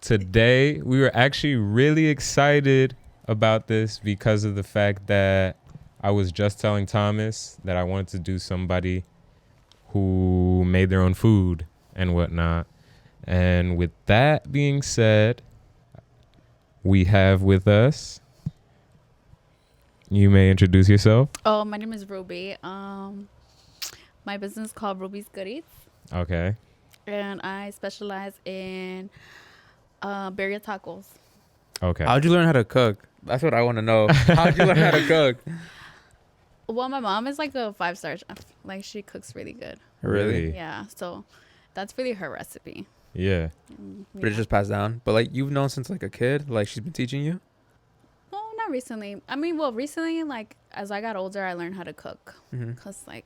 today we were actually really excited about this because of the fact that I was just telling Thomas that I wanted to do somebody who made their own food and whatnot. And with that being said, we have with us, you may introduce yourself. Oh, my name is Ruby. My business is called RubysGoodEats. Okay. And I specialize in birria tacos. Okay. How'd you learn how to cook? That's what I want to know. How'd you learn how to cook? Well, my mom is like a 5-star chef. Like, she cooks really good. Really? Yeah, so that's really her recipe. Yeah. But it's just passed down. But like you've known since like a kid, like she's been teaching you. Well, not recently. I mean, well, recently, like as I got older, I learned how to cook because like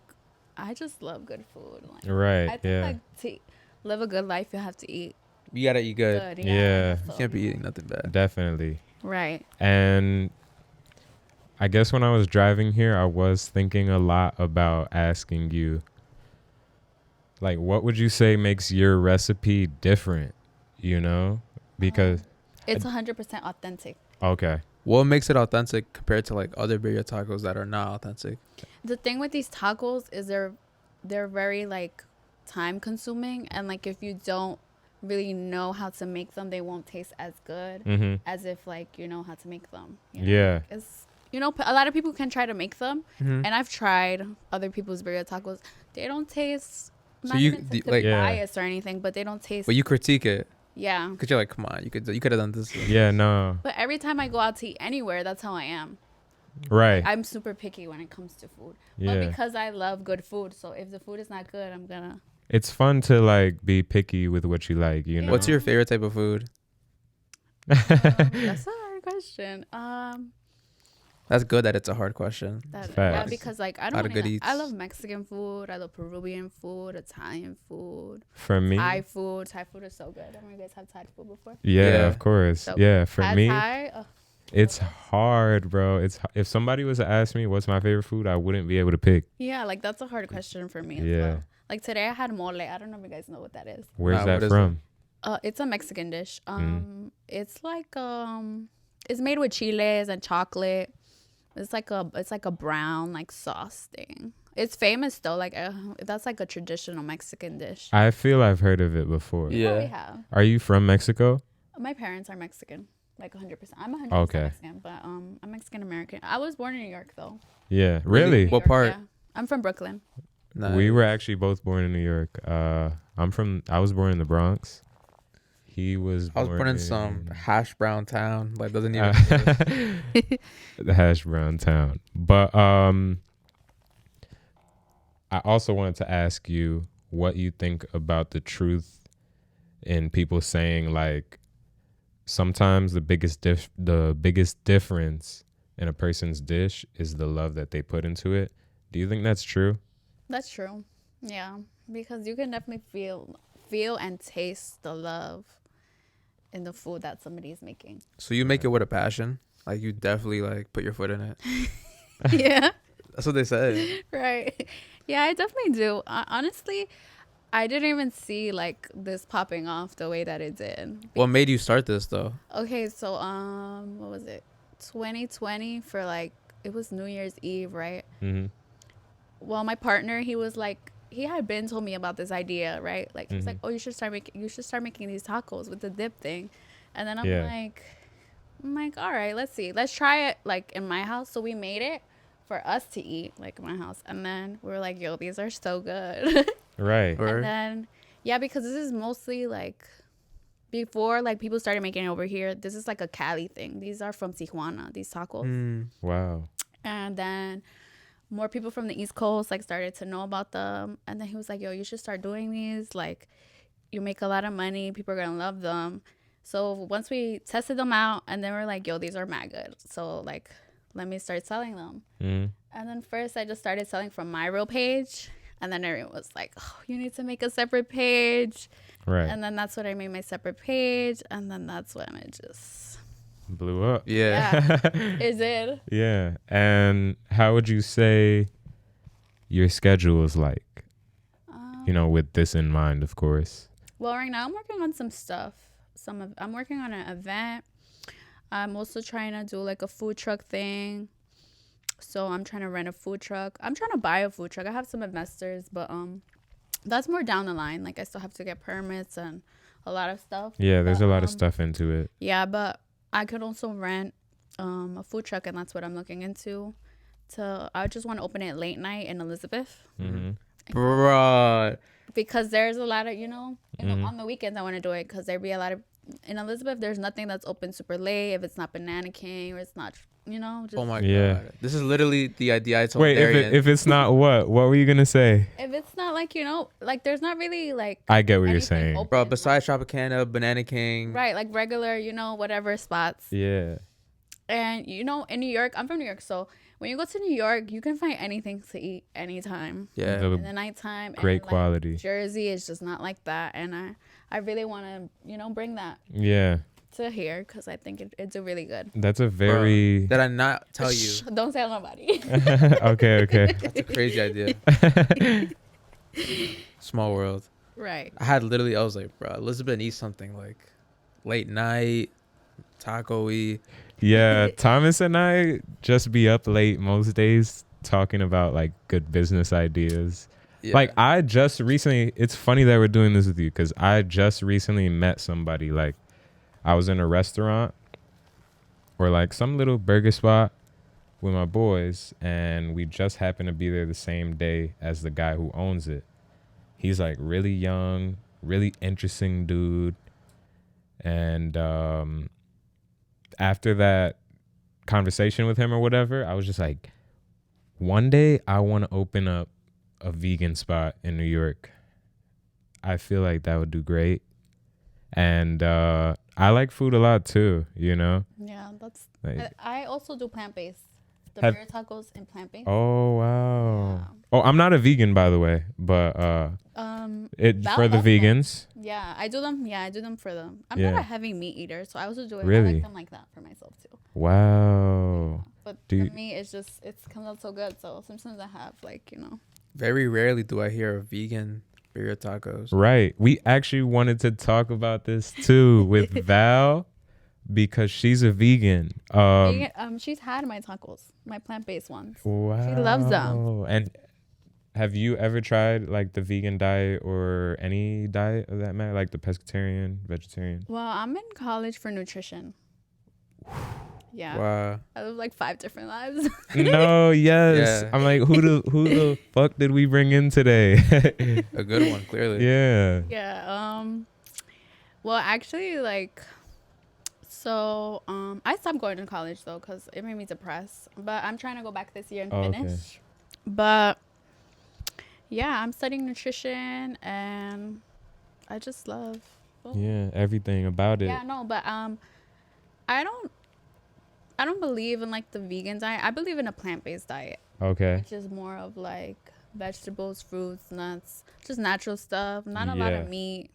I just love good food. Like, Right. I think Yeah. like to live a good life, you have to eat You gotta eat good. good. Yeah. So, You can't be eating nothing bad. Definitely. right. And I guess when I was driving here, I was thinking a lot about asking you, like, what would you say makes your recipe different? You know, because It's 100% authentic. okay. What makes it authentic compared to like other birria tacos that are not authentic? The thing with these tacos is they're very like time consuming, and like if you don't really know how to make them, they won't taste as good as if like you know how to make them. You know? Yeah. It's, you know, a lot of people can try to make them, and I've tried other people's birria tacos. They don't taste. So Not you- even the- to like- be Yeah. biased or anything, but they don't taste. But you critique it Yeah. because you're like, come on, you could have done this. Yeah. No. But every time I go out to eat anywhere, that's how I am. Right. I'm super picky when it comes to food. Yeah. But because I love good food, so if the food is not good, I'm gonna. It's fun to like be picky with what you like. You know. What's your favorite type of food? That's a hard question. That's good that it's a hard question. Yeah, Facts. because like I Lot don't. of good Really, I eats. love Mexican food. I love Peruvian food, Italian food, For me. Thai food. Thai food is so good. Haven't you guys had Thai food before? Yeah, Yeah. of course. So, Yeah. For Pad me, Thai, it's hard, bro. It's if somebody was to ask me what's my favorite food, I wouldn't be able to pick. yeah, like that's a hard question for me. As Yeah. well. Like today I had mole. I don't know if you guys know what that is. Where's Nah, that what is from? It's a Mexican dish. It's like it's made with chiles and chocolate. It's like a brown like sauce thing. It's famous though. Like that's like a traditional Mexican dish. I feel I've heard of it before. You probably Yeah. have. Are you from Mexico? My parents are Mexican, like 100%. I'm 100% Okay. Mexican, but I'm Mexican American. I was born in New York though. Yeah. Really? Really? What New York, part? yeah. I'm from Brooklyn. Nice. We were actually both born in New York. I was born in the Bronx. He was I was born in some hash brown town. Like doesn't even. the hash brown town. But I also wanted to ask you what you think about the truth in people saying like sometimes the biggest difference in a person's dish is the love that they put into it. Do you think that's true? That's true. Yeah, because you can definitely feel and taste the love in the food that somebody's making. So you make it with a passion. Like you definitely like put your foot in it. Yeah. That's what they said. Right. Yeah, I definitely do. Honestly, I didn't even see like this popping off the way that it did. What made you start this though? Okay, so what was it? 2020 for like it was New Year's Eve, right? Mm-hmm. Well, my partner, he was like he had been told me about this idea, right? Like he's like, "Oh, you should start making these tacos with the dip thing." And then I'm like, "All right, let's see. Let's try it like in my house." So we made it for us to eat like in my house. And then we were like, "Yo, these are so good." Right. Or And then, yeah, because this is mostly like before like people started making it over here. This is like a Cali thing. These are from Tijuana, these tacos. Wow. And then more people from the East Coast like started to know about them. And then he was like, yo, you should start doing these. Like you make a lot of money. People are going to love them. So once we tested them out and then we're like, yo, these are mad good. So like, let me start selling them. And then first I just started selling from my real page. And then everyone was like, oh, you need to make a separate page. Right. And then that's when I made my separate page. And then that's when it just blew up. yeah. it did. Yeah. And how would you say your schedule is like? You know, with this in mind, of course. Well, right now I'm working on some stuff. I'm working on an event. I'm also trying to do like a food truck thing. So I'm trying to rent a food truck. I'm trying to buy a food truck. I have some investors, but that's more down the line. Like I still have to get permits and a lot of stuff. Yeah, there's But, a lot of stuff into it. Yeah, but I could also rent a food truck, and that's what I'm looking into. I just want to open it late night in Elizabeth. Mm-hmm. Bruh. Because there's a lot of, on the weekends I want to do it because there'd be a lot of, in Elizabeth, there's nothing that's open super late if it's not Banana King or it's not, just. Oh my Yeah. god. This is literally the idea I told Wait, Darian. if it's not what were you gonna say? If it's not like, like there's not really like. I get what you're anything saying. open, Bro, besides Tropicana, Banana King. Right, like regular, whatever spots. Yeah. And, in New York, I'm from New York, so when you go to New York, you can find anything to eat anytime. Yeah. In the nighttime. Great and, quality. Jersey is just not like that. And I really want to, bring that Yeah. to here because I think it's a really good. That's a very. Did I not tell you? Don't tell nobody. Okay. That's a crazy idea. Small world. Right. I was like, bro, Elizabeth needs something like late night, taco-y. Yeah, Thomas and I just be up late most days talking about like good business ideas. Yeah. Like I just recently, it's funny that we're doing this with you because I just recently met somebody. Like I was in a restaurant or like some little burger spot with my boys, and we just happened to be there the same day as the guy who owns it. He's like really young, really interesting dude. And after that conversation with him or whatever, I was just like, one day I want to open up a vegan spot in New York. I feel like that would do great. And I like food a lot too, Yeah, that's. Like, I also do plant-based. The Have- beer tacos and plant-based. oh wow. Yeah. Oh, I'm not a vegan by the way, but it Val for the loves them. vegans. Yeah, I do them. Yeah, I do them for them. I'm Yeah. not a heavy meat eater, so I also do it. I Really? like them like that for myself too. Wow. But Do the you- meat is just it comes out so good. So sometimes I have like Very rarely do I hear of vegan burger tacos. Right. We actually wanted to talk about this too with Val because she's a vegan. she's had my tacos, my plant-based ones. Wow. She loves them. And have you ever tried like the vegan diet or any diet of that matter, like the pescatarian, vegetarian? Well, I'm in college for nutrition. Yeah, Wow. I live like 5 different lives. No, yes. Yeah. I'm like, who the fuck did we bring in today? A good one, clearly. Yeah. Yeah. Well, actually, like, so I stopped going to college though because it made me depressed. But I'm trying to go back this year and Okay. finish. But yeah, I'm studying nutrition and I just love. Yeah, everything about it. Yeah, no, but I don't believe in like the vegan diet. I believe in a plant-based diet, Okay. which is more of like vegetables, fruits, nuts, just natural stuff. Not a lot Yeah. of meat.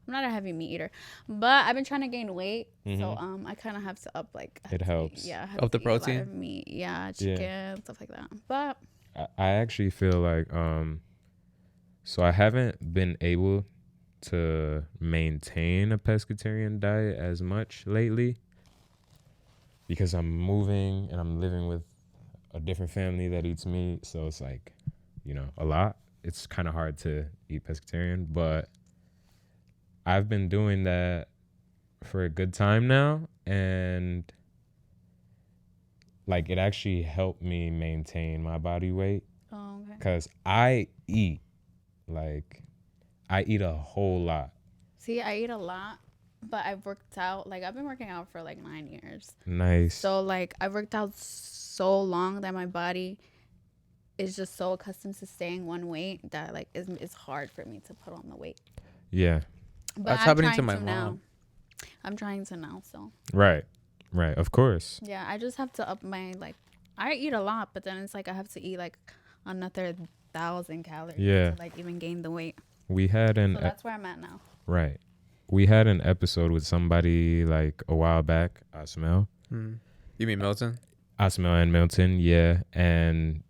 I'm not a heavy meat eater, but I've been trying to gain weight, so Mhm. I kind of have to up like. I It have to helps. eat- yeah, I have Up to the eat a lot protein? of meat, yeah, chicken, stuff like that. But I actually feel like so I haven't been able to maintain a pescatarian diet as much lately because I'm moving and I'm living with a different family that eats meat, so it's like, a lot. It's kind of hard to eat pescatarian, but I've been doing that for a good time now, and like it actually helped me maintain my body weight. okay. Cause I eat a whole lot. See, I eat a lot, but I've worked out. Like I've been working out for like 9 years. Nice. So like I've worked out so long that my body is just so accustomed to staying one weight that like it's hard for me to put on the weight. Yeah. But That's I'm happening to trying my now. mom. I'm trying to now. So Right. Of course. yeah, I just have to up my like. I eat a lot, but then it's like I have to eat like another 1,000 calories. Yeah. To like even gain the weight. We had So that's where I'm at now. right. We had an episode with somebody like a while back, Asmel. You mean Milton? Asmel and Milton, yeah. And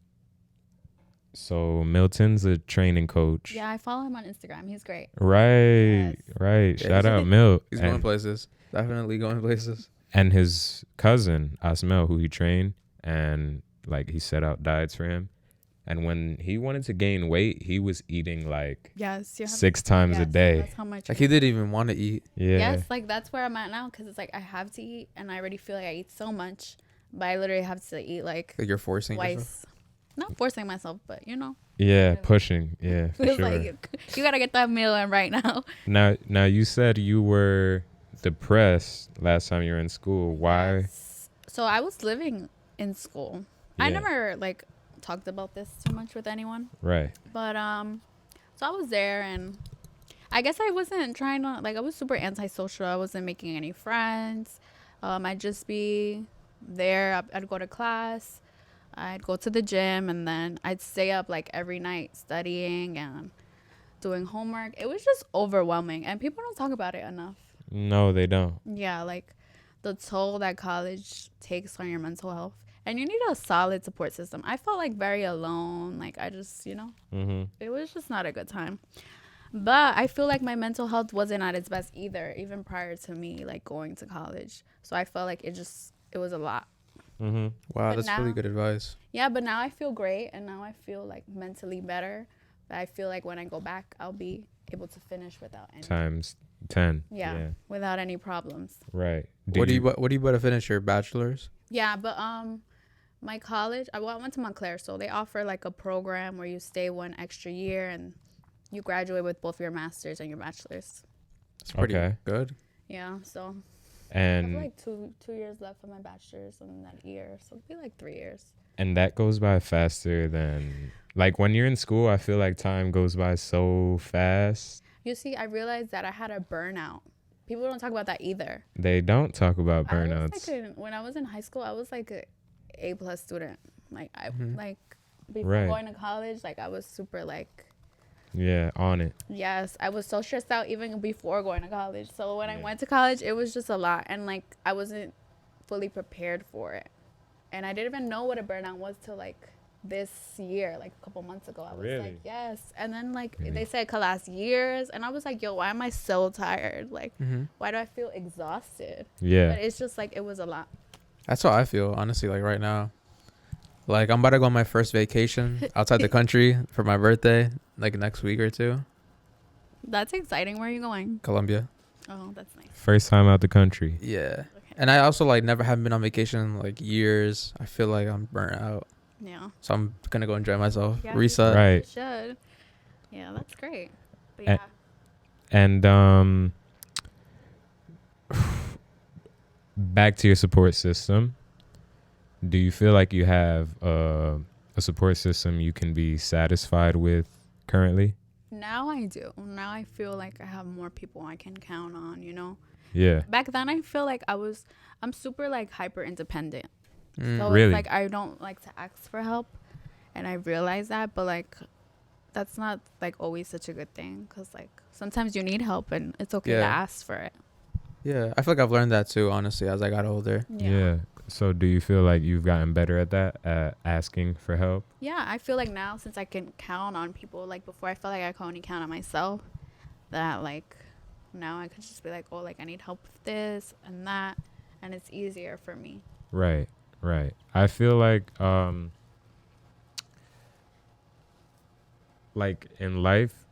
So Milton's a training coach. Yeah, I follow him on Instagram. He's great. Right, Yes. right. Yeah, Shout out Milt. He's going places. Definitely going places. And his cousin Asmel, who he trained, and like he set out diets for him. And when he wanted to gain weight, he was eating like Yes, you have 6 times a day. That's how much. Like he didn't even want to eat. Yeah. Yes, like that's where I'm at now because it's like I have to eat, and I already feel like I eat so much, but I literally have to eat like Like you're forcing yourself. twice. Not forcing myself, but you know. Yeah, pushing. Yeah, for Feels sure. like you gotta get that meal in right now. Now you said you were depressed last time you were in school. Why? Yes. So I was living in school. I Yeah. never like talked about this too much with anyone, Right. but so I was there, and I guess I wasn't trying to like. I was super antisocial. I wasn't making any friends. I'd just be there. I'd go to class. I'd go to the gym, and then I'd stay up like every night studying and doing homework. It was just overwhelming, and people don't talk about it enough. No, they don't. Yeah, like the toll that college takes on your mental health. And you need a solid support system. I felt like very alone. Like I just, Mm-hmm. it was just not a good time. But I feel like my mental health wasn't at its best either, even prior to me like going to college. So I felt like it was a lot. Mm-hmm. Wow, But that's now- really good advice. Yeah, but now I feel great, and now I feel like mentally better. But I feel like when I go back, I'll be able to finish without any Times 10. yeah, without any problems. Right. What do you about to finish your bachelor's? Yeah, but my college, I went to Montclair, so they offer like a program where you stay one extra year and you graduate with both your master's and your bachelor's. It's pretty Okay. good. Yeah, so I have And like two years left for my bachelor's and that year, so it'll be like 3 years. and that goes by faster than like when you're in school. I feel like time goes by so fast. You see, I realized that I had a burnout. People don't talk about that either. They don't talk about I was burnouts. when I was in high school, I was like a A+ student. Like I Mhm. like before Right. going to college, like I was super like Yeah, on it. yes, I was so stressed out even before going to college. So when I Yeah. went to college, it was just a lot, and like I wasn't fully prepared for it, and I didn't even know what a burnout was till like this year, like a couple months ago. I was Really? like, yes, and then like Really? they said it could last years, and I was like, yo, why am I so tired? Like, Mm-hmm. why do I feel exhausted? Yeah. But it's just like it was a lot. That's how I feel, honestly, like right now. Like I'm about to go on my first vacation outside the country for my birthday, like next week or two. That's exciting. Where are you going? Colombia. Oh, that's nice. First time out the country. Yeah. Okay. And I also like never have been on vacation in like years. I feel like I'm burnt out. Yeah. So I'm gonna go enjoy myself. Yeah, Reset. Right. You should. Yeah, that's great. But And- yeah. And back to your support system. Do you feel like you have a support system you can be satisfied with currently? Now I do. Now I feel like I have more people I can count on, Yeah. Back then I feel like I'm super like hyper independent. Mm. So Really? it's like I don't like to ask for help, and I realize that, but like that's not like always such a good thing, cuz like sometimes you need help and it's okay to Yeah. ask for it. Yeah. I feel like I've learned that too, honestly, as I got older. Yeah. So do you feel like you've gotten better at that, at asking for help? Yeah, I feel like now since I can count on people, like before I felt like I could only count on myself, that like now I could just be like, oh, like I need help with this and that, and it's easier for me. Right. I feel like in life,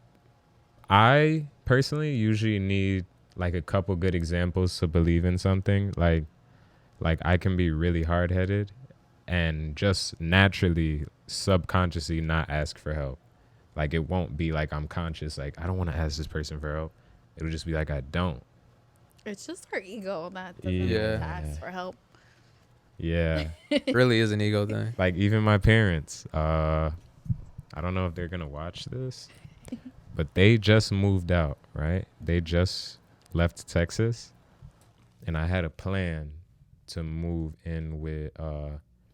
I personally usually need like a couple good examples to believe in something. Like I can be really hard-headed and just naturally, subconsciously not ask for help. Like it won't be like I'm conscious, like I don't want to ask this person for help. It'll just be like I don't. It's just our ego that doesn't Yeah. want to ask for help. Yeah. Really is an ego thing. Like even my parents, I don't know if they're gonna watch this, but they just moved out, right? They just left Texas, and I had a plan to move in with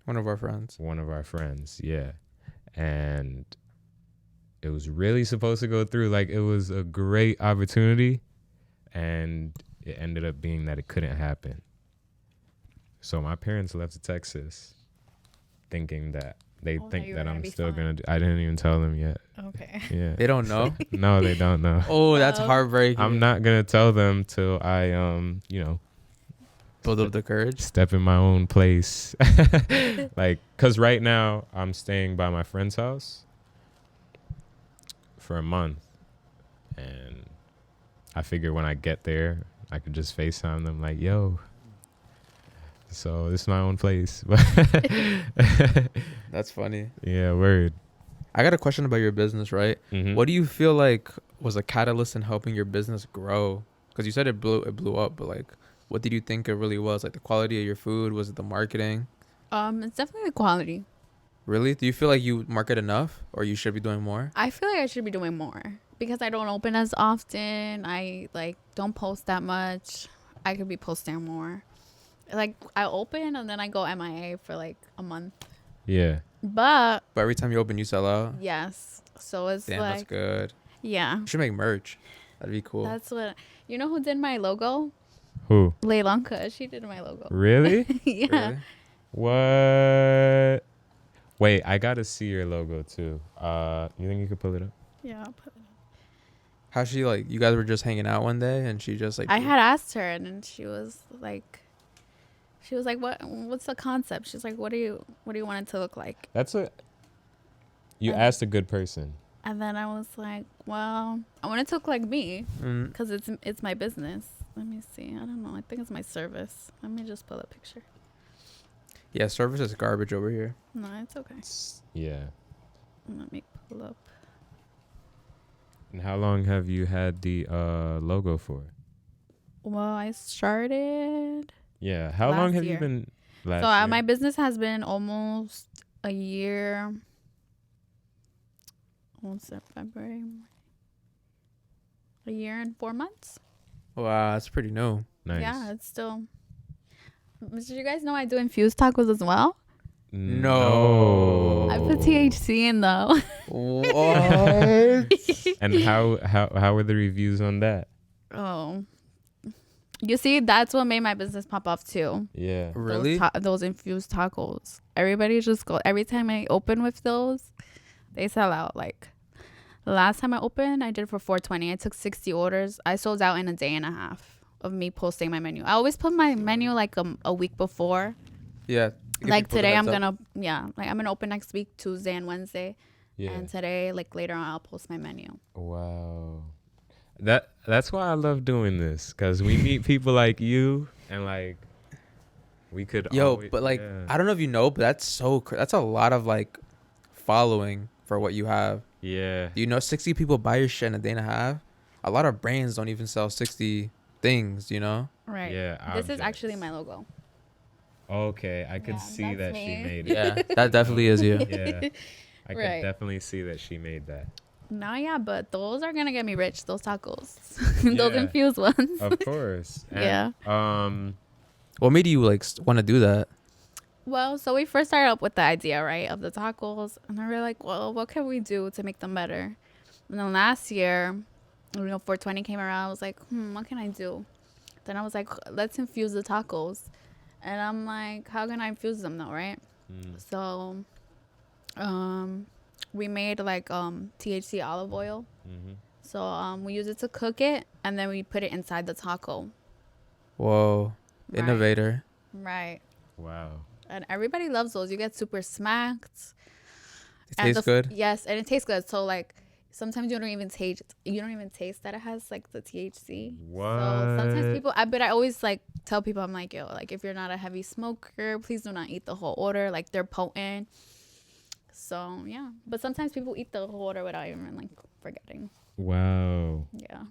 One of our friends. one of our friends, yeah, and it was really supposed to go through. Like it was a great opportunity, and it ended up being that it couldn't happen. So my parents left to Texas thinking that they Oh, that think you were that gonna I'm be still fine. gonna do. I didn't even tell them yet. Okay. Yeah. They don't know. No, they don't know. Oh, that's Oh. heartbreaking. I'm not gonna tell them till I Build up the courage. step in my own place. Like, cause right now I'm staying by my friend's house for a month, and I figure when I get there, I could just FaceTime them like, "Yo, so this is my own place." That's funny. Yeah, word. I got a question about your business, right? Mhm. What do you feel like was a catalyst in helping your business grow? Because you said it blew up, but like, what did you think it really was? Like the quality of your food? Was it the marketing? It's definitely the quality. Really? Do you feel like you market enough, or you should be doing more? I feel like I should be doing more because I don't open as often. I like don't post that much. I could be posting more. Like I open and then I go MIA for like a month. Yeah. But But every time you open, you sell out. yes, so it's Damn, that's like good. yeah, You should make merch. That'd be cool. that's what you know. Who did my logo? Who? Leilanka. She did my logo. Really? Yeah. Really? What? Wait, I gotta see your logo too. You think you could pull it up? Yeah. I'll put it up. How she like? You guys were just hanging out one day, and she just like. I had asked her, and then she was like, "What's the concept?" She's like, "What do you want it to look like?" That's what. You Uh, asked a good person. And then I was like, "Well, I want it to look like me, Mm, because it's my business." Let me see. I don't know. I think it's my service. Let me just pull a picture. yeah, service is garbage over here. No, it's okay. Yeah. Let me pull up. And how long have you had the logo for? Well, I started. Yeah. How Last long have you year. been? Last So year? my business has been almost a year. What's that? February. A year and 4 months. Wow, that's pretty new. Nice. Yeah, it's still. Did you guys know I do infused tacos as well? No. I put THC in though. What? And how were the reviews on that? Oh, you see, that's what made my business pop off too. Yeah. Really? Those infused tacos. Everybody just go. Every time I open with those, they sell out. Like the last time I opened, I did for 420. I took 60 orders. I sold out in a day and a half of me posting my menu. I always put my menu like a week before. Yeah. Give Like people the today, I'm heads up. gonna open next week, Tuesday and Wednesday. Yeah. And today, like later on, I'll post my menu. Wow. That's why I love doing this, because we meet people like you, and like we could. Yo, but like, yeah. I don't know if you know, but that's that's a lot of like following for what you have. Yeah. You know, 60 people buy your shit in a day and a half. A lot of brands don't even sell 60 things, you know? Right. Yeah. This is objects. actually my logo. Okay, I could Yeah, see that's that she me. made it. Yeah, that definitely is you. Yeah. I could Right. definitely see that she made that. No, yeah, but those are gonna get me rich. Those tacos, Yeah. those infused ones. Of course. Yeah. What made you like want to do that? Well, so we first started up with the idea, right, of the tacos, and then we were like, well, what can we do to make them better? And then last year, 420 came around. I was like, what can I do? Then I was like, let's infuse the tacos, and I'm like, how can I infuse them though, right? So, we made like THC olive oil. Mm-hmm. So we use it to cook it, and then we put it inside the taco. Whoa, Right. innovator. Right. Wow. And everybody loves those. You get super smacked. It And tastes good. Yes, and it tastes good. So like sometimes you don't even taste that it has like the THC. What? So sometimes people but I always like tell people, I'm like, yo, like if you're not a heavy smoker, please do not eat the whole order. Like they're potent. So yeah. But sometimes people eat the whole order without even like forgetting. Wow. Yeah.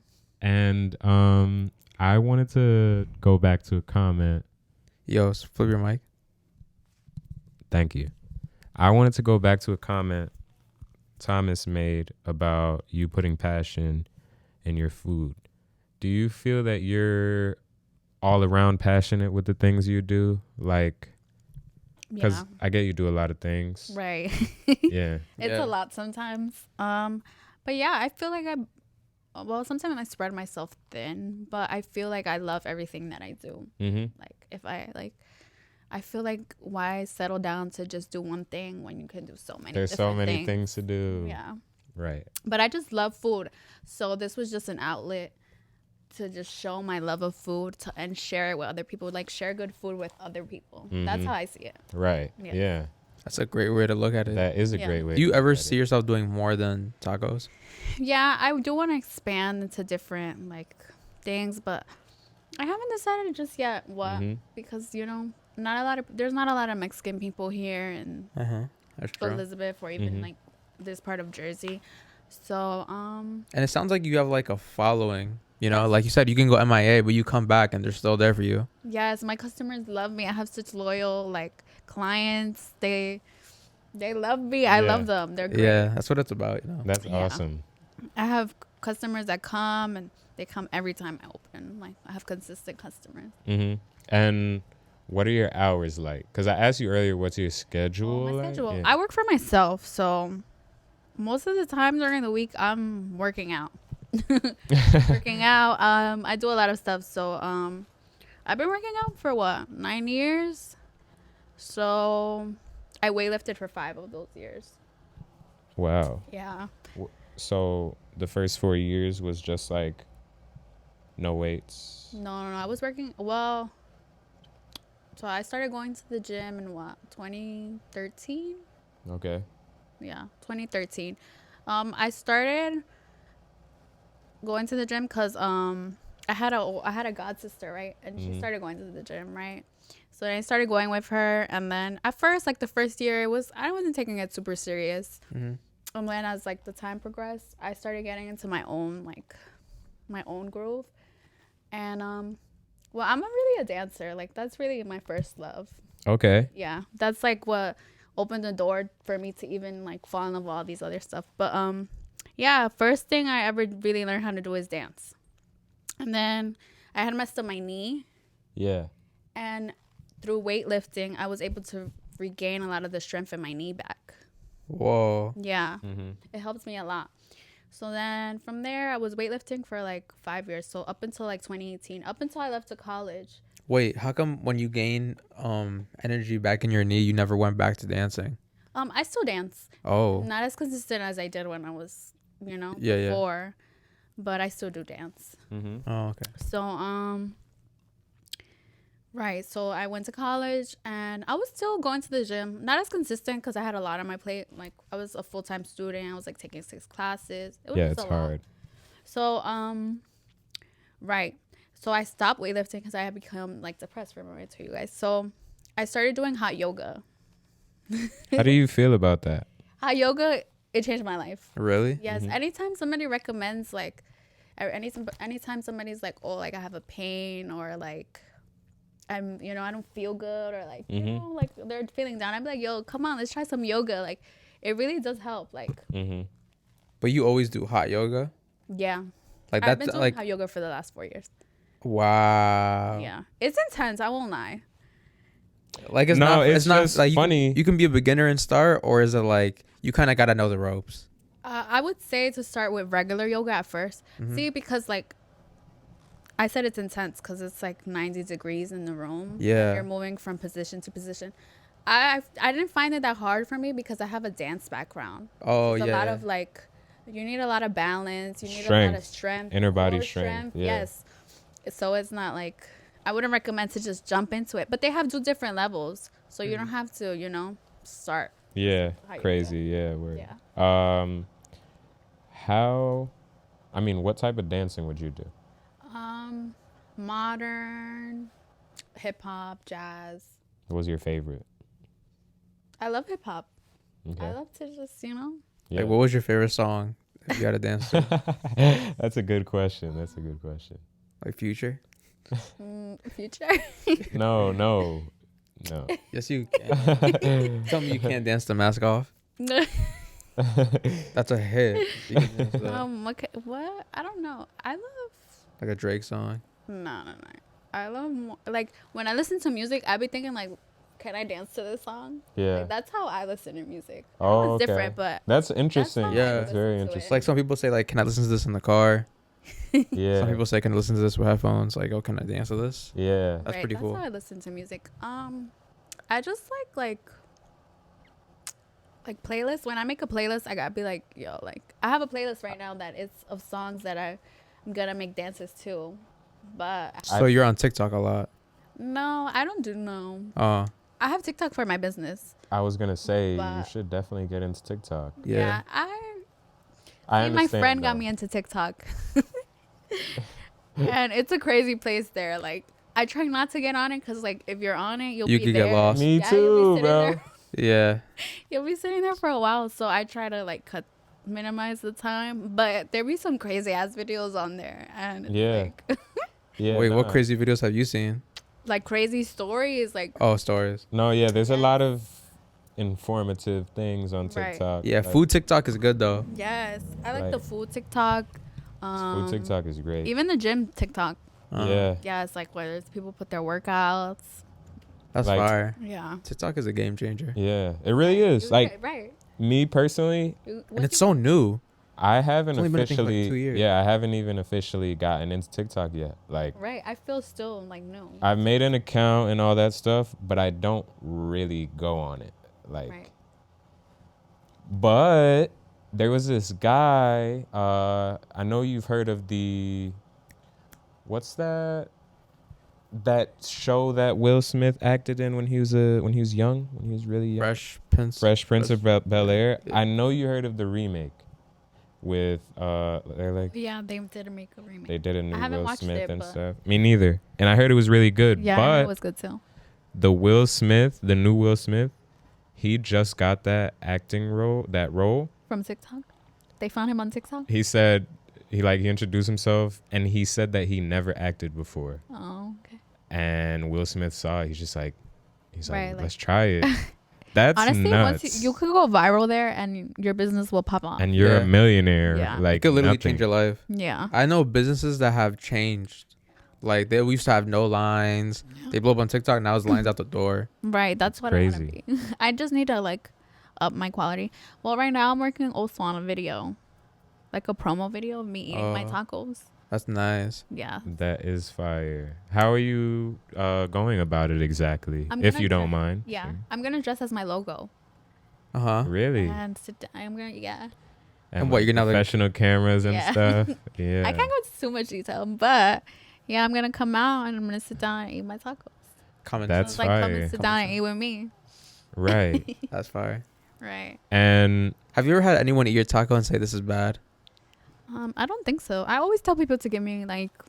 And I wanted to go back to a comment. Yo, flip your mic. Thank you. I wanted to go back to a comment Thomas made about you putting passion in your food. Do you feel that you're all around passionate with the things you do? Like, because Yeah. I get you do a lot of things. Right. Yeah. It's Yeah. a lot sometimes. But yeah, I feel like sometimes I spread myself thin, but I feel like I love everything that I do. Mm-hmm. Like if I like, I feel like why settle down to just do one thing when you can do so many There's so different many things to do. Yeah. Right. But I just love food. So this was just an outlet to just show my love of food and share it with other people. Like share good food with other people. That's how I see it. Right. Yeah. Yeah. That's a great way to look at it. That is a great way. Do you to ever look at see it. yourself doing more than tacos? Yeah, I do want to expand into different like things, but I haven't decided just yet what because there's not a lot of Mexican people here in That's true. Elizabeth or even like this part of Jersey. So and it sounds like you have like a following. You know, like you said, you can go MIA, but you come back and they're still there for you. yes, my customers love me. I have such loyal like clients. They love me. I love them. They're great. Yeah, that's what it's about. You know, That's awesome. I have customers that come and they come every time I open. Like I have consistent customers. And what are your hours like? Because I asked you earlier, what's your schedule? My like? schedule. Yeah. I work for myself, so most of the time during the week I'm working out. I do a lot of stuff. So I've been working out for 9 years. So I weightlifted for 5 of those years. Wow. Yeah. So the first 4 years was just like no weights. No. I was working. Well, so I started going to the gym in 2013. Okay. Yeah, 2013. I started going to the gym because I had a god sister, right, and she started going to the gym, right. So I started going with her, and then at first, like the first year, I wasn't taking it super serious. And then as like the time progressed, I started getting into my own groove, and well, I'm really a dancer. Like that's really my first love. Okay. Yeah, that's like what opened the door for me to even like fall in love with all these other stuff. But yeah, first thing I ever really learned how to do is dance. And then I had messed up my knee. Yeah. And through weightlifting, I was able to regain a lot of the strength in my knee back. Whoa. Yeah. It helps me a lot. So then from there, I was weightlifting for like 5 years. So up until like 2018, up until I left to college. Wait, how come when you gain energy back in your knee, you never went back to dancing? I still dance. Oh. Not as consistent as I did when I was, before. Yeah. But I still do dance. Oh, okay. So, right. So I went to college and I was still going to the gym. Not as consistent because I had a lot on my plate. Like I was a full-time student. I was like taking 6 classes. It was Yeah, it's hard. So, right. So I stopped weightlifting because I had become like depressed, remember I told you guys. So I started doing hot yoga. How do you feel about that? Hot yoga, it changed my life. Really? Yes. Anytime somebody recommends like, anytime somebody's like, oh, like I have a pain or like I don't feel good or like, like they're feeling down. I'm like, yo, come on, let's try some yoga. Like it really does help. Like, But you always do hot yoga? yeah. Like I've that's been doing like, hot yoga for the last 4 years. wow. Yeah. It's intense. I won't lie. Like it's No, not. it's not just like funny. You can be a beginner and start, or is it like you kind of gotta know the ropes? I would say to start with regular yoga at first. See, because like I said, it's intense because it's like 90 degrees in the room. Yeah. You're moving from position to position. I didn't find it that hard for me because I have a dance background. Oh, It's yeah. a lot of like, you need a lot of balance. You need a lot of strength. Inner body core strength. Yeah. Yes. So it's not like, I wouldn't recommend to just jump into it. But they have 2 different levels. So you don't have to, start. Yeah. Hot Crazy. yoga. Yeah. Word. Yeah. What type of dancing would you do? Modern, hip hop, jazz. What was your favorite? I love hip hop. Okay. I love to just, Yeah. Like, what was your favorite song if you had to dance to? That's a good question. Like Future? Future. No. Yes, you can. Tell me you can't dance the mask off. No. That's a hit. You can dance to that. Okay, what? I don't know. I love. Like a Drake song. No. I love like when I listen to music, I be thinking like, can I dance to this song? Yeah. Like, that's how I listen to music. Oh, It's okay. different, but That's interesting. how I Yeah. That's very listen to interesting. It's like some people say, like, can I listen to this in the car? Yeah. Some people say, can I listen to this with headphones? Like, oh, can I dance to this? Yeah. That's pretty cool. That's how I listen to music. I just like playlists. When I make a playlist, I gotta be like, yo, like I have a playlist right now that is of songs that I'm gonna make dances to. But So you're on TikTok a lot. no, I don't do no. Oh, I have TikTok for my business. I was gonna say you But- should definitely get into TikTok. yeah. I See, my understand, friend got though. me into TikTok. And it's a crazy place there. Like, I try not to get on it because, like, if you're on it, You be could there. get lost. Me Yeah, too, you'll be sitting bro. there. Yeah. You'll be sitting there for a while. So I try to, like, minimize the time. But there be some crazy ass videos on there. And it's Yeah. like, Yeah. Wait, what nah. crazy videos have you seen? like, crazy stories. Like, Oh, stories. No, yeah, there's a Yes. lot of informative things on Right. TikTok. Yeah, like, food TikTok is good though. yes. I like Like- the food TikTok. Food TikTok is great. Even the gym TikTok. Yeah. Yeah, it's like where people put their workouts. That's Like- fire. Yeah. TikTok is a game changer. Yeah. It really is. Like right. me personally, And it's so new. I haven't It's only been, I think, like, officially 2 years. Yeah, I haven't even officially gotten into TikTok yet. Like Right. I feel still like no. I've made an account and all that stuff, but I don't really go on it. Like Right. But there was this guy, I know you've heard of what's that show that Will Smith acted in when he was young, when he was really young? Fresh Prince of Bel-Air. Yeah. I know you heard of the remake with they're like Yeah, they did make a remake. they did a new haven't Will watched Smith it, and but- stuff. Me neither. And I heard it was really good. Yeah, but it was good too. the new Will Smith, he just got that role. From TikTok, they found him on TikTok. He said he introduced himself and he said that he never acted before. Oh, okay. And Will Smith saw it. He's Right, like, like- let's try it. That's Honestly, nuts. once you could go viral there, and your business will pop off. And you're Yeah. a millionaire. Yeah. Like It could literally nothing. change your life. Yeah. I know businesses that have changed. Like we used to have no lines. They blow up on TikTok. Now it's lines out the door. Right. That's what crazy. I want to be. I just need to up my quality. Well, right now I'm working also on a video, like a promo video of me eating my Oh. tacos. That's nice. Yeah. That is fire. How are you going about it exactly? I'm If gonna you don't try- mind. Yeah. I'm gonna dress as my logo Really? and sit down. I'm gonna And what, you're gonna, like- professional cameras and Yeah. stuff? Yeah. I can't go into too much detail, but yeah, I'm gonna come out and I'm gonna sit down and eat my tacos. Comment. That's It's like come fire. and sit down and eat with me. Right. That's fire. Right. And Have you ever had anyone eat your taco and say this is bad? I don't think so. I always tell people to give me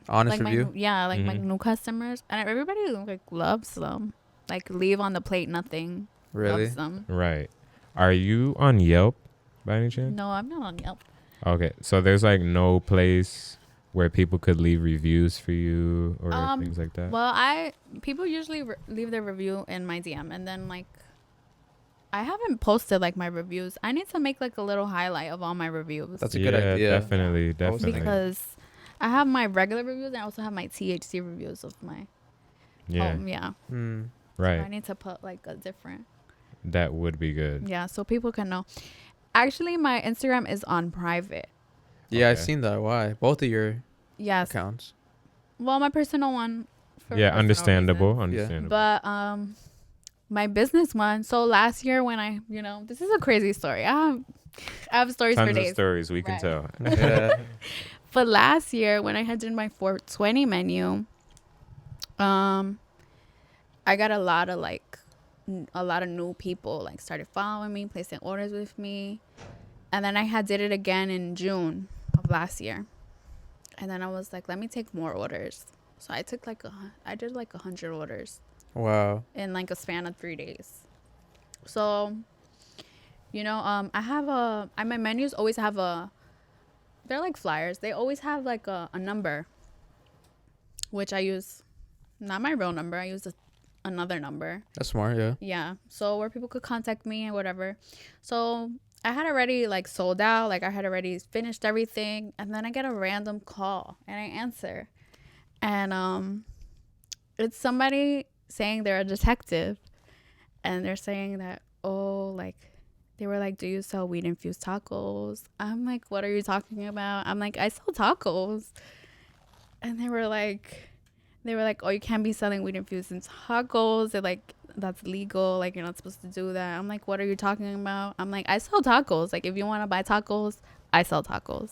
Honest like review. my Mhm. new customers, and everybody loves them. Like leave on the plate nothing. Really? Loves them. right. Are you on Yelp by any chance? No, I'm not on Yelp. Okay. So there's no place where people could leave reviews for you or things like that? Well, people usually leave their review in my DM, and then I haven't posted my reviews. I need to make a little highlight of all my reviews. That's a good idea. Definitely. Definitely. Because I have my regular reviews and I also have my THC reviews of my yeah. home. Yeah. Hmm. So I Right. need to put a different. That would be good. Yeah, so people can know. Actually, my Instagram is on private. Yeah, I've Okay. seen that. Why? Both of your Yes. accounts. Well, my personal one. For Yeah, personal understandable. reasons. Understandable. But my business one. So last year when I, this is a crazy story. I have stories for Tons of days. stories we can Right. tell. Yeah. But last year when I had done my 420 menu, I got a lot of new people started following me, placing orders with me, and then I did it again in June of last year, and then I was like, let me take more orders. So I took I did 100 orders Wow. in a span of 3 days. So, I have my menus always have they're like flyers. They always have a number, which I use, not my real number. I use another number. That's smart. Yeah. Yeah. So where people could contact me and whatever. So I had already sold out. I had already finished everything. And then I get a random call and I answer. And it's somebody saying they're a detective. And they're saying that, they were do you sell weed infused tacos? I'm like, what are you talking about? I'm like, I sell tacos. And they were like, oh, you can't be selling weed infused tacos. They're that's legal. Like, you're not supposed to do that. I'm like, what are you talking about? I'm like, I sell tacos. Like, if you want to buy tacos, I sell tacos.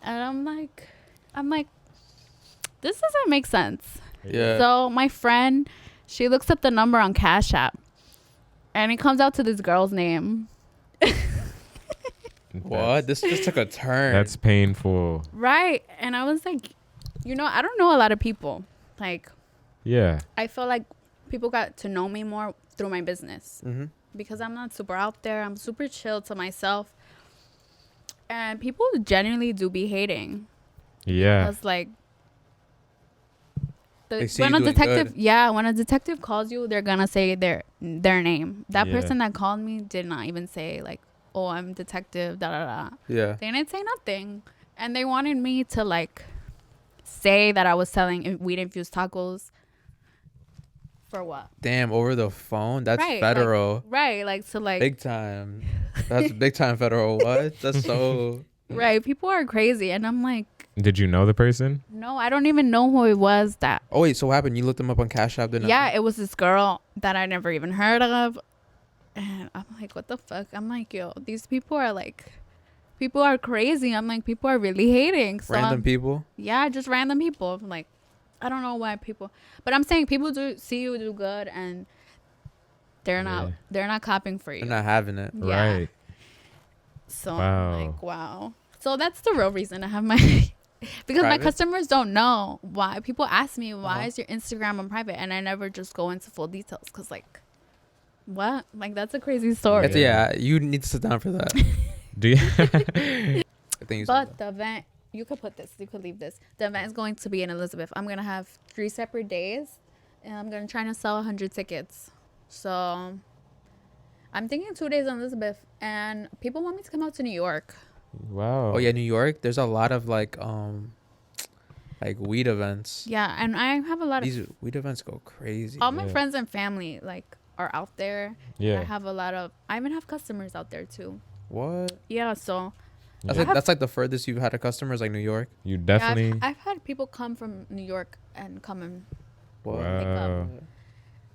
And I'm like, this doesn't make sense. Yeah. So my friend, she looks up the number on Cash App, and it comes out to this girl's name. What? This just took a turn. That's painful. Right. And I was like, I don't know a lot of people. Like, Yeah. I feel like people got to know me more through my business. Mm-hmm. Because I'm not super out there. I'm super chill to myself. And people genuinely do be hating. Yeah. Because, like, They see when you a doing detective, good. when a detective calls you, they're gonna say their name. That Yeah. person that called me did not even say, like, oh, I'm detective, da da da. Yeah. They didn't say nothing. And they wanted me to, like, say that I was selling weed infused tacos. For what? Damn, over the phone? That's Right, federal. Like, to, like, Big time. That's big time federal. What? That's so. right. People are crazy. And I'm like, Did you know the person? no, I don't even know who it was that. Oh, wait. So what happened? You looked them up on Cash App? Didn't Yeah, it was this girl that I never even heard of. And I'm like, what the fuck? I'm like, yo, these people are crazy. I'm like, people are really hating. So Random people? Yeah, just random people. I'm like, I don't know why people, but I'm saying people do see you do good and they're not copying for you. They're not having it. Yeah. Right. So Wow. I'm like, wow. So that's the real reason I have my because my Private? customers don't know why. People ask me, why Uh-huh. is your Instagram on private? And I never just go into full details because, like, what? Like, that's a crazy story. It's, yeah, you need to sit down for that. Do you? I think you said But that. the event, you could leave this. The event is going to be in Elizabeth. I'm going to have 3 separate days, and I'm going to try to sell 100 tickets. So I'm thinking 2 days in Elizabeth, and people want me to come out to New York. Wow. Oh, yeah, New York. There's a lot of like weed events. Yeah, and I have a lot of These weed events go crazy. all my Yeah. friends and family, like, are out there. Yeah. I even have customers out there too. What? Yeah, so That's Yeah. like that's like the furthest you've had a customer is like New York. You yeah, definitely. I've had people come from New York and come and What? Wow.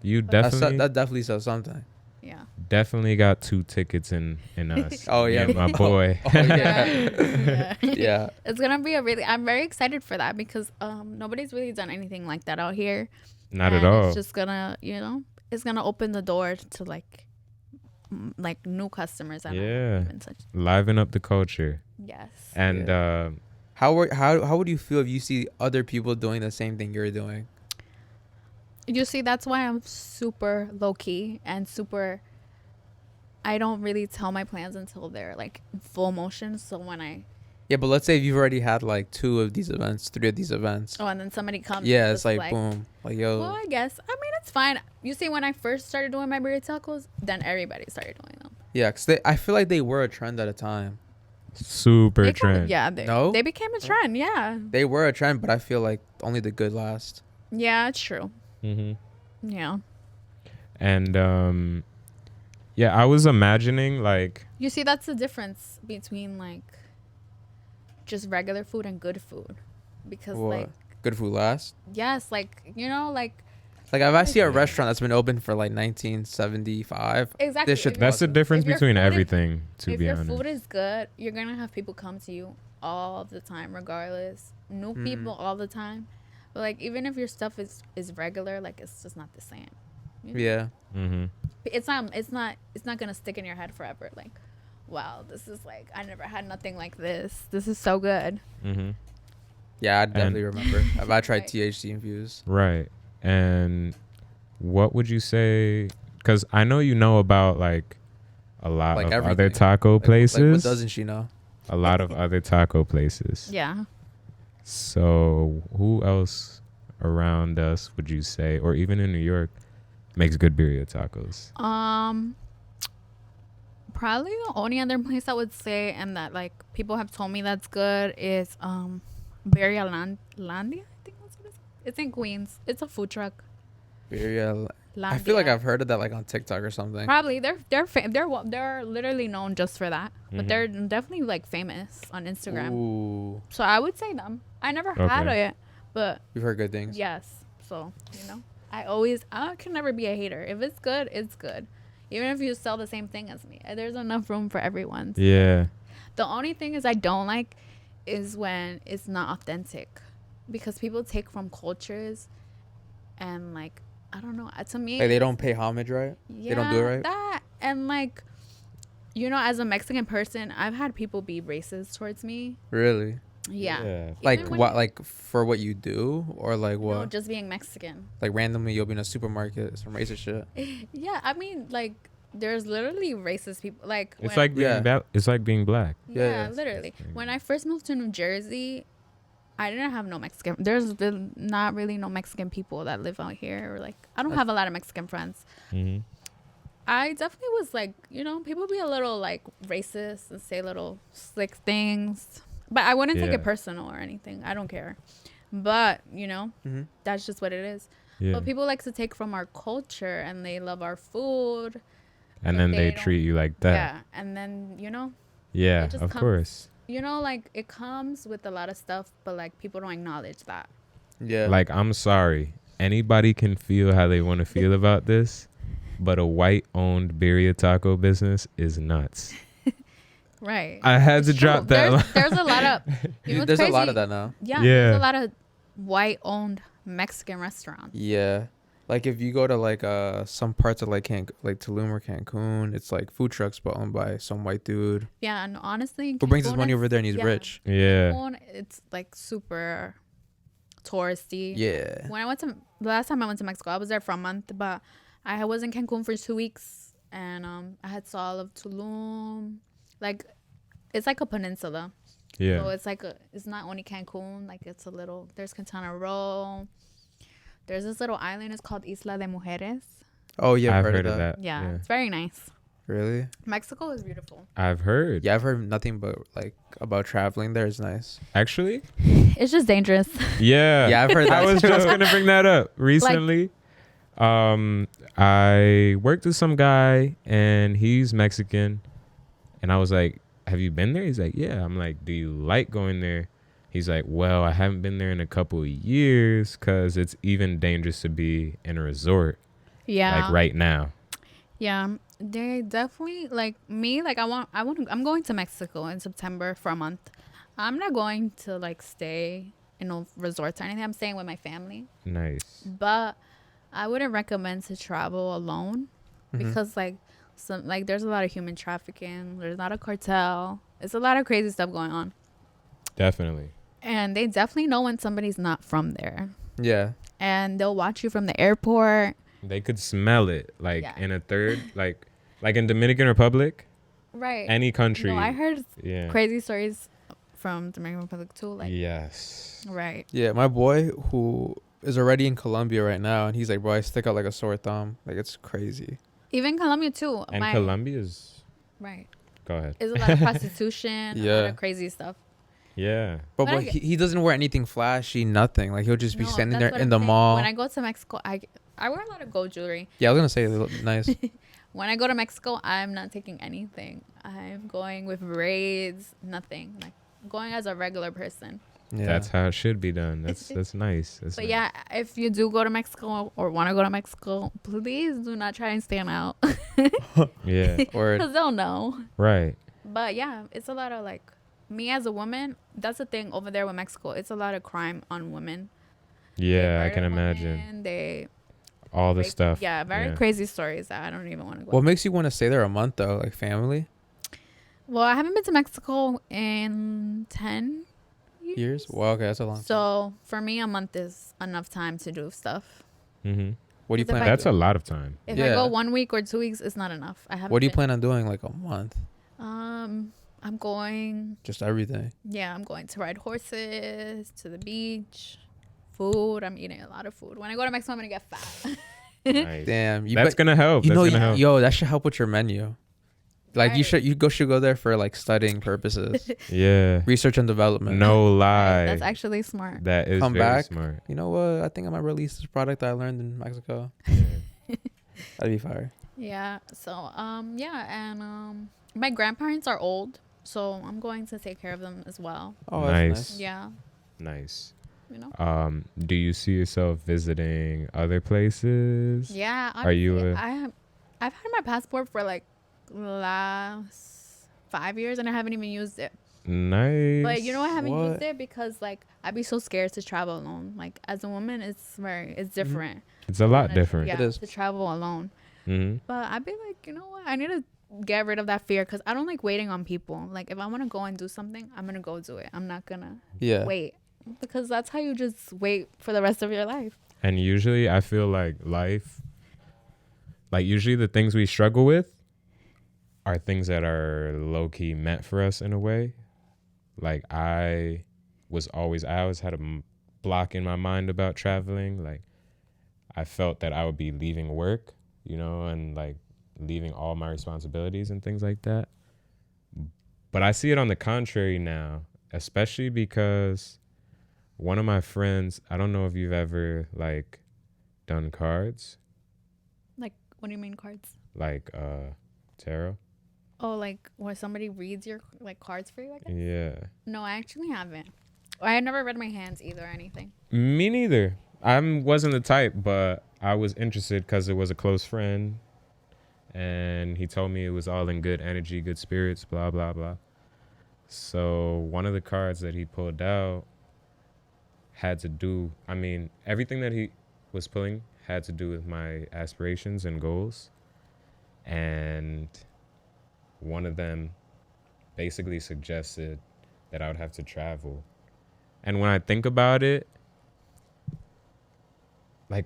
You But- definitely That definitely says something. yeah. definitely got 2 tickets in us. Oh, Me yeah. and my boy. Oh, yeah. Yeah. Yeah. It's gonna be I'm very excited for that because nobody's really done anything like that out here. Not And at all. It's just gonna, it's gonna open the door to like new customers. And Yeah. even such. Liven up the culture. Yes. And How would you feel if you see other people doing the same thing you're doing? You see, that's why I'm super low key and super. I don't really tell my plans until they're like in full motion. So when Yeah, but let's say if you've already had like 2 of these events, 3 of these events. and then somebody comes. Yeah, just it's like boom. Like, yo. Well, I guess. I mean, it's fine. You see, when I first started doing my birria tacos, then everybody started doing them. Yeah, because I feel like they were a trend at a time. super They trend. No? They became a trend. Yeah. They were a trend, but I feel like only the good last. Yeah, it's true. Mm-hmm. Yeah. And yeah, I was imagining like You see, that's the difference between like just regular food and good food. Because What? like, Good food last? yes, like, like Like, if I see a restaurant that's been open for like 1975, exactly. This should- if your- that's the difference if your between food is- everything. To if be your honest. food is good, you're gonna have people come to you all the time, regardless. New people all the time. But like, even if your stuff is regular, like, it's just not the same. You know? yeah. Mm-hmm. It's not gonna stick in your head forever. Like, wow, this is like, I never had nothing like this. This is so good. Mm-hmm. Yeah, I definitely remember. If I tried Right. THC infused. Right. And what would you say? Because I know you know about like a lot Like of other everything. taco Like, places. what doesn't she know? A lot of other taco places. Yeah. So who else around us would you say, or even in New York, makes good birria tacos? Probably the only other place I would say, and that like people have told me that's good, is Berry Landia. I think that's what it is. It's in Queens. It's a food truck. Birria. I feel like Landia. I've heard of that like on TikTok or something. Probably they're literally known just for that, but Mhm. they're definitely like famous on Instagram. Ooh. So I would say them. I never had Okay. it, but You've heard good things. yes. So I can never be a hater. If it's good, it's good. Even if you sell the same thing as me, there's enough room for everyone. Yeah. The only thing is I don't like is when it's not authentic, because people take from cultures and like, I don't know. To me, Like they don't pay homage, right? yeah, They don't do it right. That and like, you know, as a Mexican person, I've had people be racist towards me. Really? Yeah. Like Even when what? Like for what you do, or like what? no, just being Mexican. Like randomly you'll be in a supermarket, some racist shit. Yeah, I mean, like, there's literally racist people. Like, It's when, like being it's like being black. yeah, Yeah. literally. When I first moved to New Jersey, I didn't have no Mexican. There's not really no Mexican people that live out here. Or like, I don't have a lot of Mexican friends. Mm-hmm. I definitely was like, you know, people be a little like racist and say little slick things, but I wouldn't take Yeah. it personal or anything. I don't care. But you know, that's just what it is. Yeah. But people like to take from our culture and they love our food. And but then they don't- treat you like that. Yeah, and then you know, Yeah, it just of comes- course. you know, like it comes with a lot of stuff, but like people don't acknowledge that. Yeah. Like, I'm sorry. Anybody can feel how they want to feel about this, but a white-owned birria taco business is nuts. Right. I had It's to true. drop that. There's a lot of. You know what's There's a lot crazy? of that now. Yeah, Yeah. there's a lot of white-owned Mexican restaurants. Yeah. Like if you go to like some parts of like like Tulum or Cancun, it's like food trucks but owned by some white dude Yeah, and honestly, who brings his Cancun money is- over there and he's yeah, rich. Yeah. Cancun, it's like super touristy. Yeah. When I went to the last time I went to Mexico, I was there for a month, but I was in Cancun for 2 weeks, and I had saw all of Tulum. Like, it's like a peninsula. Yeah. So it's like it's not only Cancun. Like it's a little. There's Quintana Roo. There's this little island. It's called Isla de Mujeres. Oh yeah, I've heard of that. Yeah, it's very nice. Really? Mexico is beautiful. I've heard. Yeah, I've heard nothing but like about traveling there is nice. Actually? It's just dangerous. Yeah. Yeah, I've heard that. I was just going to bring that up recently. I worked with some guy and he's Mexican. And I was like, have you been there? He's like, yeah. I'm like, do you like going there? He's like, well, I haven't been there in a couple of years because it's even dangerous to be in a resort. Yeah. Like right now. Yeah. They definitely like me. Like I'm going to Mexico in September for a month. I'm not going to like stay in no resorts or anything. I'm staying with my family. Nice. But I wouldn't recommend to travel alone because like there's a lot of human trafficking. There's not a cartel. It's a lot of crazy stuff going on. Definitely. And they definitely know when somebody's not from there. Yeah. And they'll watch you from the airport. They could smell it like Yeah. in a third, like in Dominican Republic, Right. any country. No, I heard Yeah. crazy stories from Dominican Republic too. Like, Yes. right. Yeah, my boy who is already in Colombia right now, and he's like, bro, I stick out like a sore thumb. Like it's crazy. Even Colombia too. And Colombia's. Right. Go ahead. There's a lot of prostitution. A lot Yeah. of crazy stuff. Yeah. But But I boy, he doesn't wear anything flashy, nothing. Like he'll just be No, standing that's there what in I'm the saying. mall. When I go to Mexico, I wear a lot of gold jewelry. Yeah, I was gonna say they look nice. When I go to Mexico, I'm not taking anything. I'm going with braids, nothing. Like going as a regular person. Yeah. That's how it should be done. That's nice. That's But nice. yeah, if you do go to Mexico or want to go to Mexico, please do not try and stand out. Yeah. Or Because they'll know. Right. But yeah, it's a lot of like, me as a woman, that's the thing over there with Mexico. It's a lot of crime on women. They Yeah, I murder can imagine. women, They All the rape- stuff. Yeah, very crazy stories that I don't even want to go. what makes you want to stay there a month though? Like family? Well, I haven't been to Mexico in 10 Years? Well, okay, that's a long time. So for me, a month is enough time to do stuff. Mm-hmm. What do you Because if plan? I- That's a lot of time. If I Yeah. go 1 week or 2 weeks, it's not enough. I haven't. What do you been- plan on doing like a month? I'm going. Just everything. Yeah, I'm going to ride horses, to the beach, food. I'm eating a lot of food. When I go to Mexico, I'm gonna get fat. Nice. Damn, you That's gonna help. you That's know, gonna help. yo, that should help with your menu. Like Right. should go there for like studying purposes, Yeah. research and development. No lie. That's actually smart. That is Come very back. smart. You know what? I think I might release this product that I learned in Mexico. That'd be fire. Yeah. So yeah, and my grandparents are old, so I'm going to take care of them as well. Oh, Nice. that's nice. Yeah. Nice. you know. Do you see yourself visiting other places? Yeah, Are you honestly, I've had my passport for like last 5 years and I haven't even used it. nice? But you know, I haven't used What? it because like I'd be so scared to travel alone. Like as a woman, it's different. It's a lot different. Yeah, It is. to travel alone. Mm-hmm. But I'd be like, you know what? I need to get rid of that fear because I don't like waiting on people. Like if I want to go and do something, I'm gonna go do it. I'm not gonna Yeah. wait because that's how you just wait for the rest of your life. And usually, I feel like life, like usually the things we struggle with are things that are low key meant for us in a way. Like I always had a block in my mind about traveling. Like I felt that I would be leaving work, and like leaving all my responsibilities and things like that. But I see it on the contrary now, especially because one of my friends, I don't know if you've ever like done cards, Like, what do you mean cards? like tarot. Oh, like where somebody reads your like cards for you? I guess? Yeah. No, I actually haven't. I never read my hands either or anything. Me neither. I wasn't the type, but I was interested because it was a close friend. And he told me it was all in good energy, good spirits, blah, blah, blah. So one of the cards that he pulled out had to do, everything that he was pulling had to do with my aspirations and goals. And one of them basically suggested that I would have to travel. And when I think about it, like,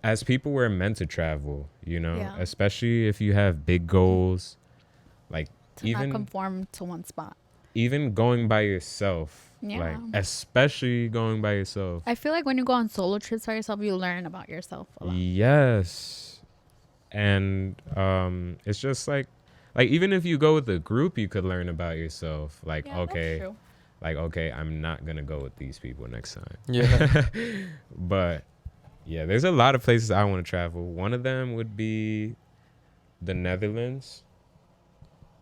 as people, we're meant to travel, Yeah. especially if you have big goals, like To not conform to one spot. even going by yourself, Yeah. like especially going by yourself. I feel like when you go on solo trips by yourself, you learn about yourself a lot. Yes. And it's just like even if you go with a group, you could learn about yourself. Like, Yeah, okay, that's true. okay, I'm not gonna go with these people next time. Yeah. But yeah, there's a lot of places I want to travel. One of them would be the Netherlands,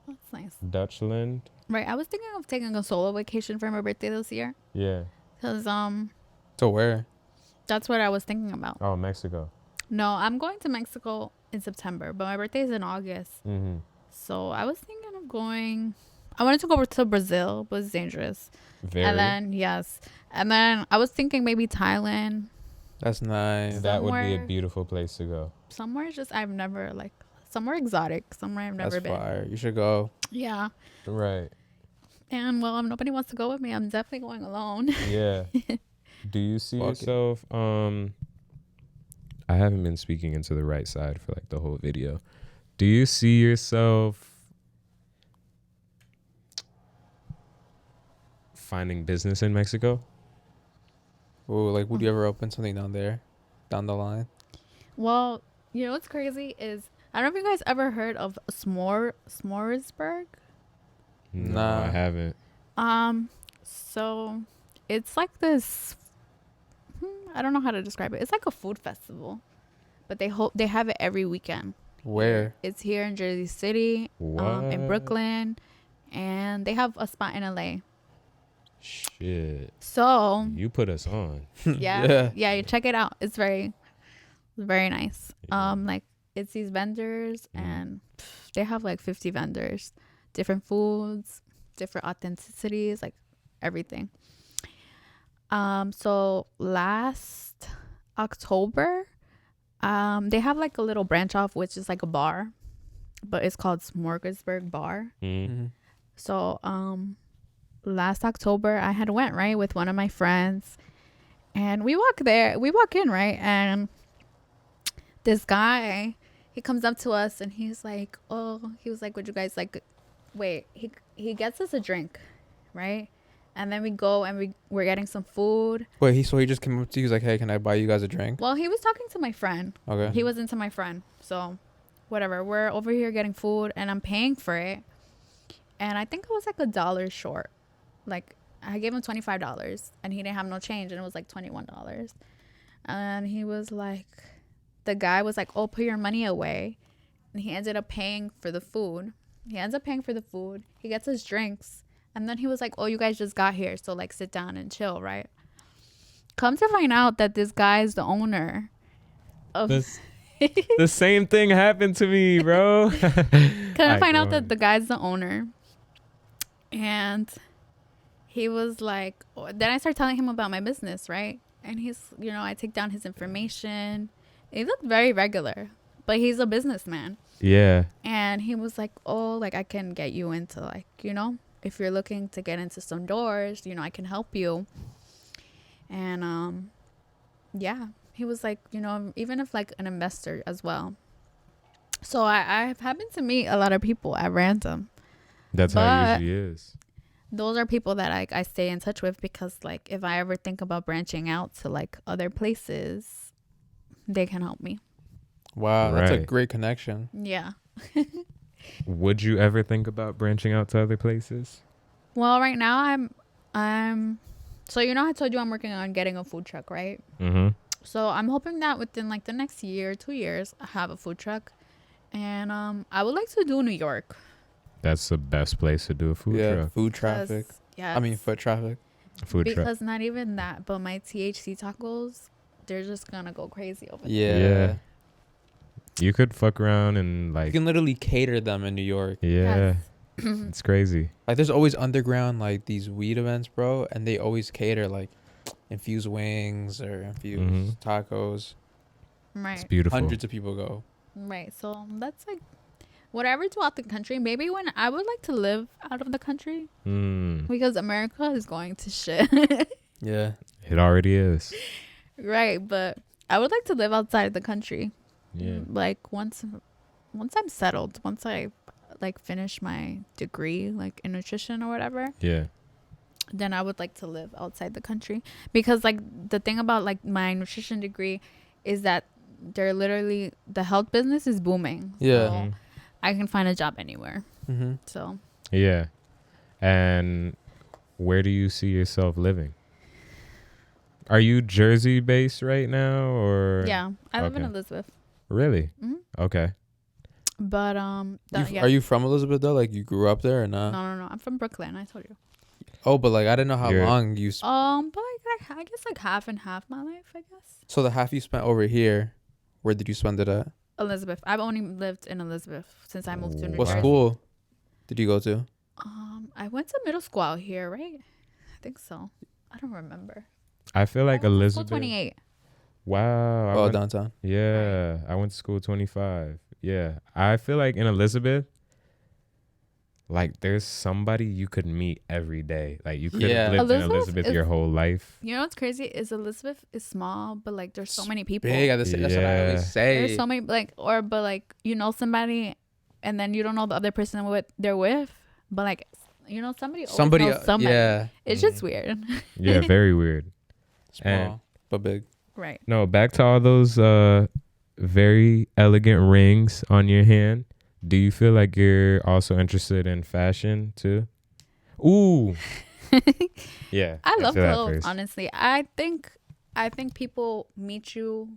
That's nice. Dutchland. Right. I was thinking of taking a solo vacation for my birthday this year. Yeah. Because So where? that's what I was thinking about. Oh, Mexico. No, I'm going to Mexico in September, but my birthday is in August. Mm-hmm. So I was thinking of going. I wanted to go to Brazil, but it's dangerous. Very. And then, yes. And then I was thinking maybe Thailand. That's nice. That would be a somewhere- beautiful place to go. Somewhere just I've never, like, somewhere exotic. Somewhere I've never That's been. fire. You should go. Yeah. Right. And, well, if nobody wants to go with me, I'm definitely going alone. Yeah. Do you see Fuck it. yourself? I haven't been speaking into the right side for like the whole video. Do you see yourself finding business in Mexico? Ooh, like, would you ever open something down there, down the line? Well, you know what's crazy is, I don't know if you guys ever heard of S'moresburg. No, Nah. I haven't. So it's like this. I don't know how to describe it. It's like a food festival, but they have it every weekend. Where? It's here in Jersey City, in What? Brooklyn, and they have a spot in LA. Shit. So You put us on. yeah, you check it out. It's very nice. Yeah. Like it's these vendors, Mhm. and they have like 50 vendors, different foods, different authenticities, like everything. So last October, they have like a little branch off, which is like a bar, but it's called Smorgasburg Bar. Mm-hmm. So last October I had went right with one of my friends, and we walk in right, and this guy, he comes up to us and he was like, would you guys like, wait, he gets us a drink, right? And then we go and we're getting some food. Wait, so he just came up to you, he was like, hey, can I buy you guys a drink? Well, he was talking to my friend. Okay. He was into my friend. So whatever, we're over here getting food and I'm paying for it. And I think it was like $1 short. Like I gave him $25 and he didn't have no change, and it was like $21. And he was like, the guy was like, oh, put your money away. And he ended up paying for the food. He gets his drinks. And then he was like, oh, you guys just got here, so like sit down and chill, right? Come to find out that this guy is the owner of. The same thing happened to me, bro. Come to find out that the guy's the owner, and he was like, then I started telling him about my business, right? And he's, I take down his information. He looked very regular, but he's a businessman. Yeah. And he was like, oh, like I can get you into like, if you're looking to get into some doors, I can help you. And yeah, he was like, even if like an investor as well. So I've happened to meet a lot of people at random. That's how it usually is. Those are people that I stay in touch with, because like if I ever think about branching out to like other places, they can help me. Wow, that's a great connection. Yeah. Would you ever think about branching out to other places? Well, right now I'm so I told you I'm working on getting a food truck, right? Mm-hmm. So I'm hoping that within like the next year, 2 years, I have a food truck. And I would like to do New York. That's the best place to do a food truck. Yeah, food traffic. Yeah. I mean, foot traffic. Food truck. Because not even that, but my THC tacos, they're just going to go crazy over there. Yeah. You could fuck around and like... You can literally cater them in New York. Yeah. Yes. It's crazy. Like there's always underground like these weed events, bro. And they always cater like infused wings or infused tacos. Right. It's beautiful. Hundreds of people go. Right. So that's like whatever throughout the country. Maybe when I would like to live out of the country, because America is going to shit. Yeah. It already is. Right. But I would like to live outside the country. Yeah. Like once I'm settled, once I like finish my degree like in nutrition or whatever. Yeah. Then I would like to live outside the country, because like the thing about like my nutrition degree is that they're literally, the health business is booming. Yeah. So I can find a job anywhere. Mm-hmm. So. Yeah. And where do you see yourself living? Are you Jersey based right now, or? Yeah, I live in Elizabeth. Really? Mm-hmm. Okay. But Are you from Elizabeth though? Like you grew up there or not? No. I'm from Brooklyn. I told you. Oh, but like I didn't know how long you. But like I guess like half and half my life, I guess. So the half you spent over here, where did you spend it at? Elizabeth. I've only lived in Elizabeth since I moved to New Jersey. What school did you go to? I went to middle school out here, right? I think so. I don't remember. I feel like Elizabeth. School 28. Wow. Downtown. Yeah, I went to school 25. Yeah, I feel like in Elizabeth, like there's somebody you could meet every day. Like you could have lived in Elizabeth your whole life. You know what's crazy is Elizabeth is small, but like there's so many people. Big. That's what I always say. There's so many but somebody, and then you don't know the other person they're with, but like somebody knows somebody. Yeah. It's just weird. Yeah, very weird. Small but big. Right. No, back to all those very elegant rings on your hand. Do you feel like you're also interested in fashion too? Ooh. Yeah. I love clothes, honestly. I think people meet you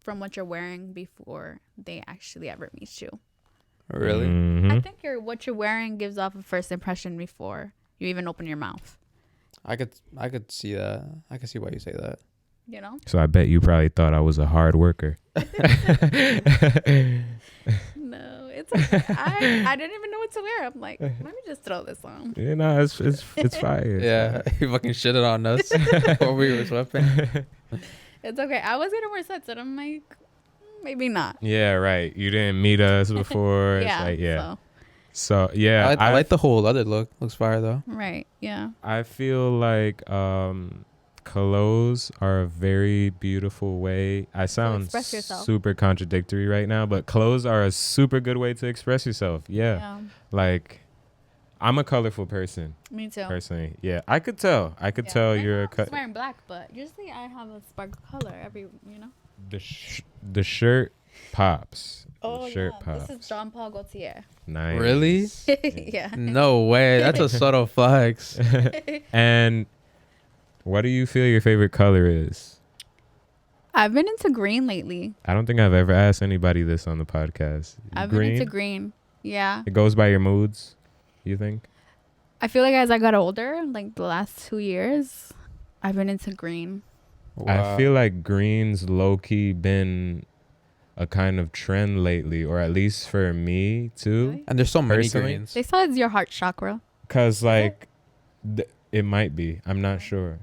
from what you're wearing before they actually ever meet you. Really? Mm-hmm. I think what you're wearing gives off a first impression before you even open your mouth. I could see that. I could see why you say that. So I bet you probably thought I was a hard worker. No, it's okay. I didn't even know what to wear. I'm like, let me just throw this on. Yeah, no, it's fire. Yeah, you fucking shitted on us while we were sweating. It's okay. I was gonna wear sets, and I'm like, maybe not. Yeah, right. You didn't meet us before. Yeah. It's like, yeah. So yeah, I like the whole leather look. Looks fire though. Right. Yeah. I feel like clothes are a very beautiful way. I sound super contradictory right now, but clothes are a super good way to express yourself. Yeah. Like, I'm a colorful person. Me too. Personally. Yeah. I could tell you're a I'm wearing black, but usually I have a sparkle color The shirt pops. Oh, the shirt yeah. pops. This is Jean Paul Gaultier. Nice. Really? Yeah. No way. That's a subtle flex. And what do you feel your favorite color is? I've been into green lately. I don't think I've ever asked anybody this on the podcast. I've been into green. Yeah. It goes by your moods, you think? I feel like as I got older, like the last 2 years, I've been into green. I feel like green's low-key been a kind of trend lately, or at least for me too. Really? And there's so many Personally? greens. They said it's your heart chakra. Cause like it might be. I'm not sure.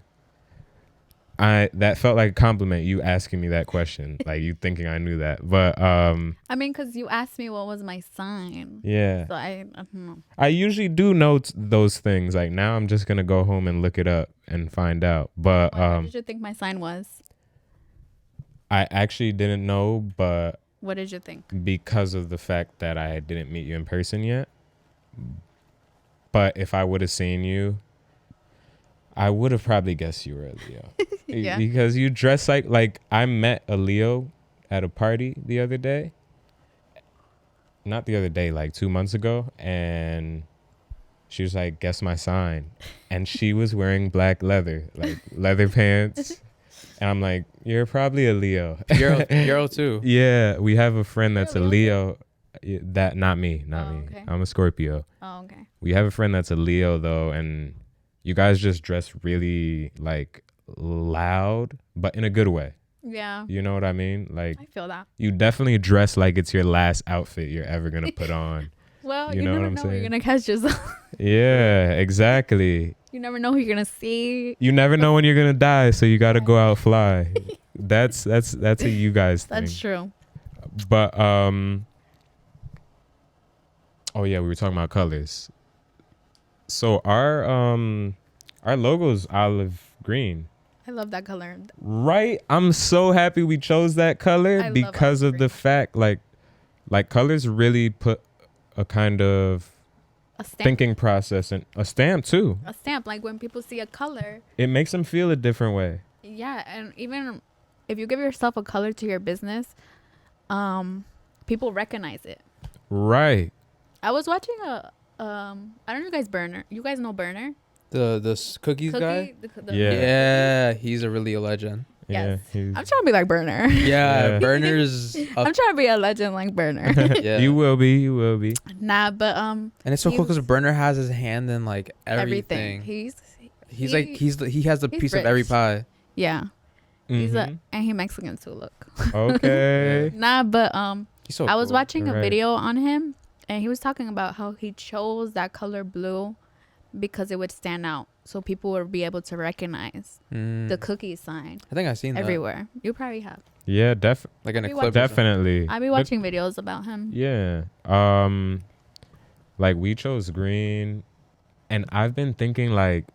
That felt like a compliment, you asking me that question. Like you thinking I knew that. But I mean, because you asked me what was my sign. yeah. So I don't know. I usually do know those things. Like now I'm just gonna go home and look it up and find out. But What did you think my sign was? I actually didn't know, but What did you think? because of the fact that I didn't meet you in person yet. But if I would have seen you, I would have probably guessed you were a Leo. Yeah. Because you dress like I met a Leo at a party the other day. Not the other day, like 2 months ago. And she was like, guess my sign. And she was wearing black leather, like leather pants. And I'm like, you're probably a Leo. You're too. Yeah, we have a friend that's a You're a Leo. That not me. Okay. I'm a Scorpio. Oh, okay. We have a friend that's a Leo though, and you guys just dress really like loud, but in a good way. Yeah. You know what I mean? Like I feel that. you definitely dress like it's your last outfit you're ever gonna put on. Well, You you know what never I'm know where you're saying? gonna catch yourself. Yeah, exactly. You never know who you're gonna see. You never know when you're gonna die, so you gotta go out fly. That's a you guys thing. That's true. But oh yeah, we were talking about colors. So our logo's olive green. I love that color. Right? I'm so happy we chose that color I love because of olive the green. fact like colors really put a kind of A stamp. thinking process and a stamp too. A stamp. Like when people see a color. It makes them feel a different way. Yeah, and even if you give yourself a color to your business, people recognize it. Right. I was watching I don't know you guys know Burner? The cookies guy. Yeah. Yeah, he's a really a legend. Yes. Yeah. I'm trying to be like Burner. Yeah, Yeah. Burner's. I'm trying to be a legend like Burner. Yeah. You will be. Nah, but And it's so cool because Burner has his hand in like everything. He's He has a he's piece of every rich. pie. yeah. He's Mhm. and he Mexican too. Look. Okay. Nah, but He's so I was cool. watching a Right. video on him, and he was talking about how he chose that color blue because it would stand out, so people would be able to recognize the cookie sign I think I've seen that. everywhere. You probably have. Yeah, Like in a Maybe clip. watch- definitely. I be watching videos about him. Yeah. Like we chose green, and I've been thinking like,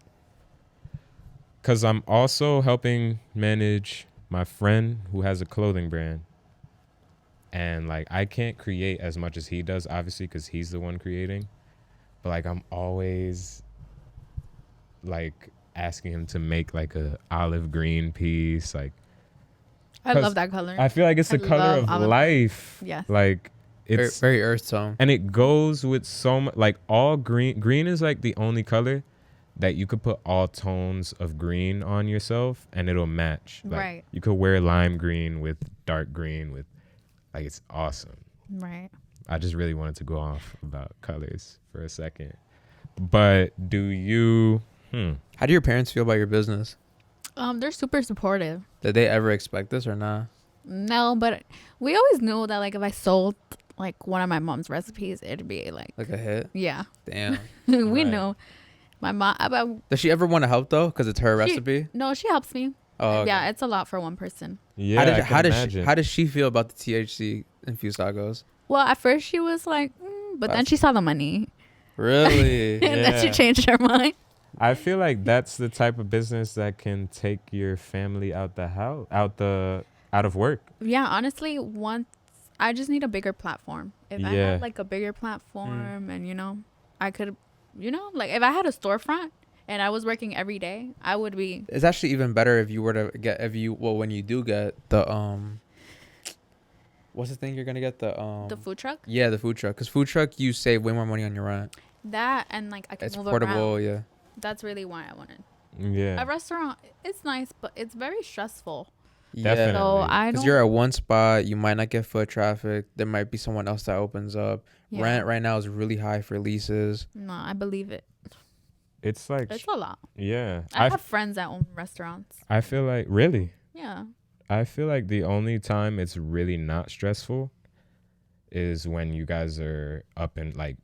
cause I'm also helping manage my friend who has a clothing brand, and like I can't create as much as he does, obviously, cause he's the one creating. But like I'm always like asking him to make like a olive green piece. Like I 'cause love that color. I feel like it's the I color love of olive green. life. Yes. Like Very, it's very earth tone. and it goes with so much. Like all green. Green is like the only color that you could put all tones of green on yourself and it'll match. Like, Right. You could wear lime green with dark green with, like it's awesome. Right. I just really wanted to go off about colors for a second. But do you? How do your parents feel about your business? They're super supportive. Did they ever expect this or not? No, but we always knew that like if I sold like one of my mom's recipes, it'd be like Like a hit? yeah. Damn. We Right. know. My mom. Does she ever want to help though? Because it's her recipe. No, she helps me. Oh, okay. Yeah, it's a lot for one person. Yeah. I can imagine. How does she feel about the THC infused tacos? Well, at first she was like, but then she saw the money, Really? and then she Yeah. changed her mind. I feel like that's the type of business that can take your family out the house, out of work. Yeah, honestly, once I just need a bigger platform. If I Yeah. had like a bigger platform, and I could, like if I had a storefront and I was working every day, I would be. It's actually even better if you were to get when you do get the what's the thing you're gonna get The food truck. yeah, the food truck, because food truck you save way more money on your rent. That and like I can It's move portable. around. Yeah. That's really why I wanted Yeah. a restaurant. It's nice, but it's very stressful. Definitely. So I Because don't. you're at one spot, you might not get foot traffic. There might be someone else that opens up. Yeah. Rent right now is really high for leases. No, I believe it. It's like It's a lot. yeah. I have friends that own restaurants. I feel like really. Yeah. I feel like the only time it's really not stressful is when you guys are up and like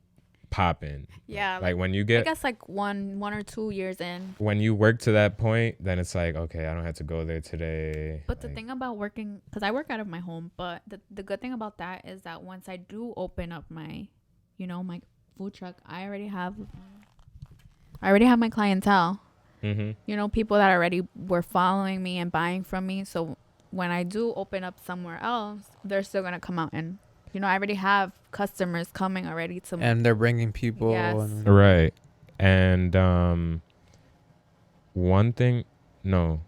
popping. Yeah. Like when you I get guess like one or 2 years in. when you work to that point, then it's like, okay, I don't have to go there today. But the Like, thing about working, because I work out of my home, but the good thing about that is that once I do open up my, my food truck, I already have my clientele. People that already were following me and buying from me. So when I do open up somewhere else, they're still gonna come out and, I already have customers coming already to. And they're bringing people. Yes. And right. And one thing, no.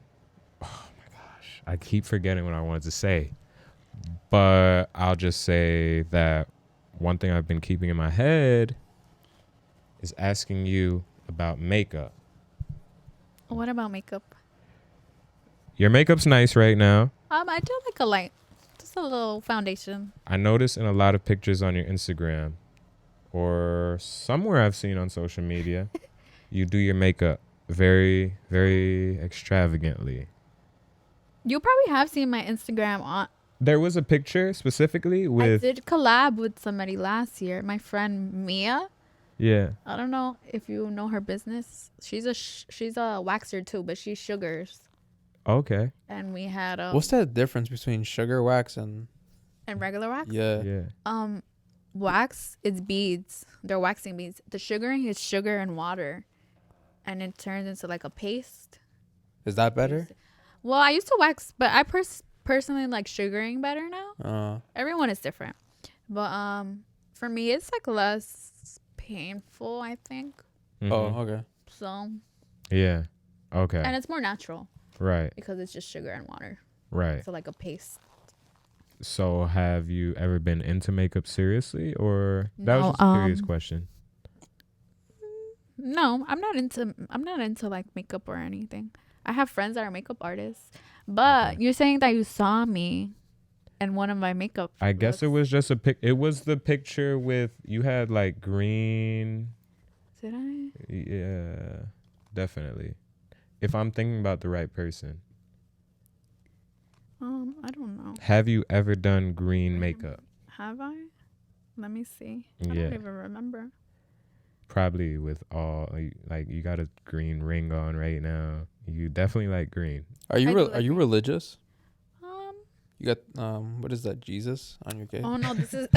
Oh my gosh, I keep forgetting what I wanted to say. But I'll just say that one thing I've been keeping in my head is asking you about makeup. What about makeup? Your makeup's nice right now. I do like a light, just a little foundation. I noticed in a lot of pictures on your Instagram or somewhere I've seen on social media, you do your makeup very, very extravagantly. You probably have seen my Instagram on. There was a picture specifically with... I did collab with somebody last year. My friend Mia. Yeah. I don't know if you know her business. She's a waxer too, but she sugars. Okay. And we had what's that difference between sugar wax and regular wax? Yeah. Wax is beads. They're waxing beads. The sugaring is sugar and water, and it turns into like a paste. Is that better? Well, I used to wax, but I personally like sugaring better now. Everyone is different, but for me it's like less painful, I think. Mm-hmm. Oh, okay. So yeah. Okay. and it's more natural. Right. Because it's just sugar and water. Right. So like a paste. So have you ever been into makeup seriously, or that No, was just a curious question? No, I'm not into like makeup or anything. I have friends that are makeup artists. But Okay. you're saying that you saw me in one of my makeup I guess it looks. was just it was the picture with you had like green. Did I? Yeah, definitely. If I'm thinking about the right person. I don't know. Have you ever done green makeup? Have I? Let me see. I Yeah. don't even remember. Probably with all like you got a green ring on right now. You definitely like green. Are you I do like are you green. religious? Um. You got what is that? Jesus on your cake? Oh no, this is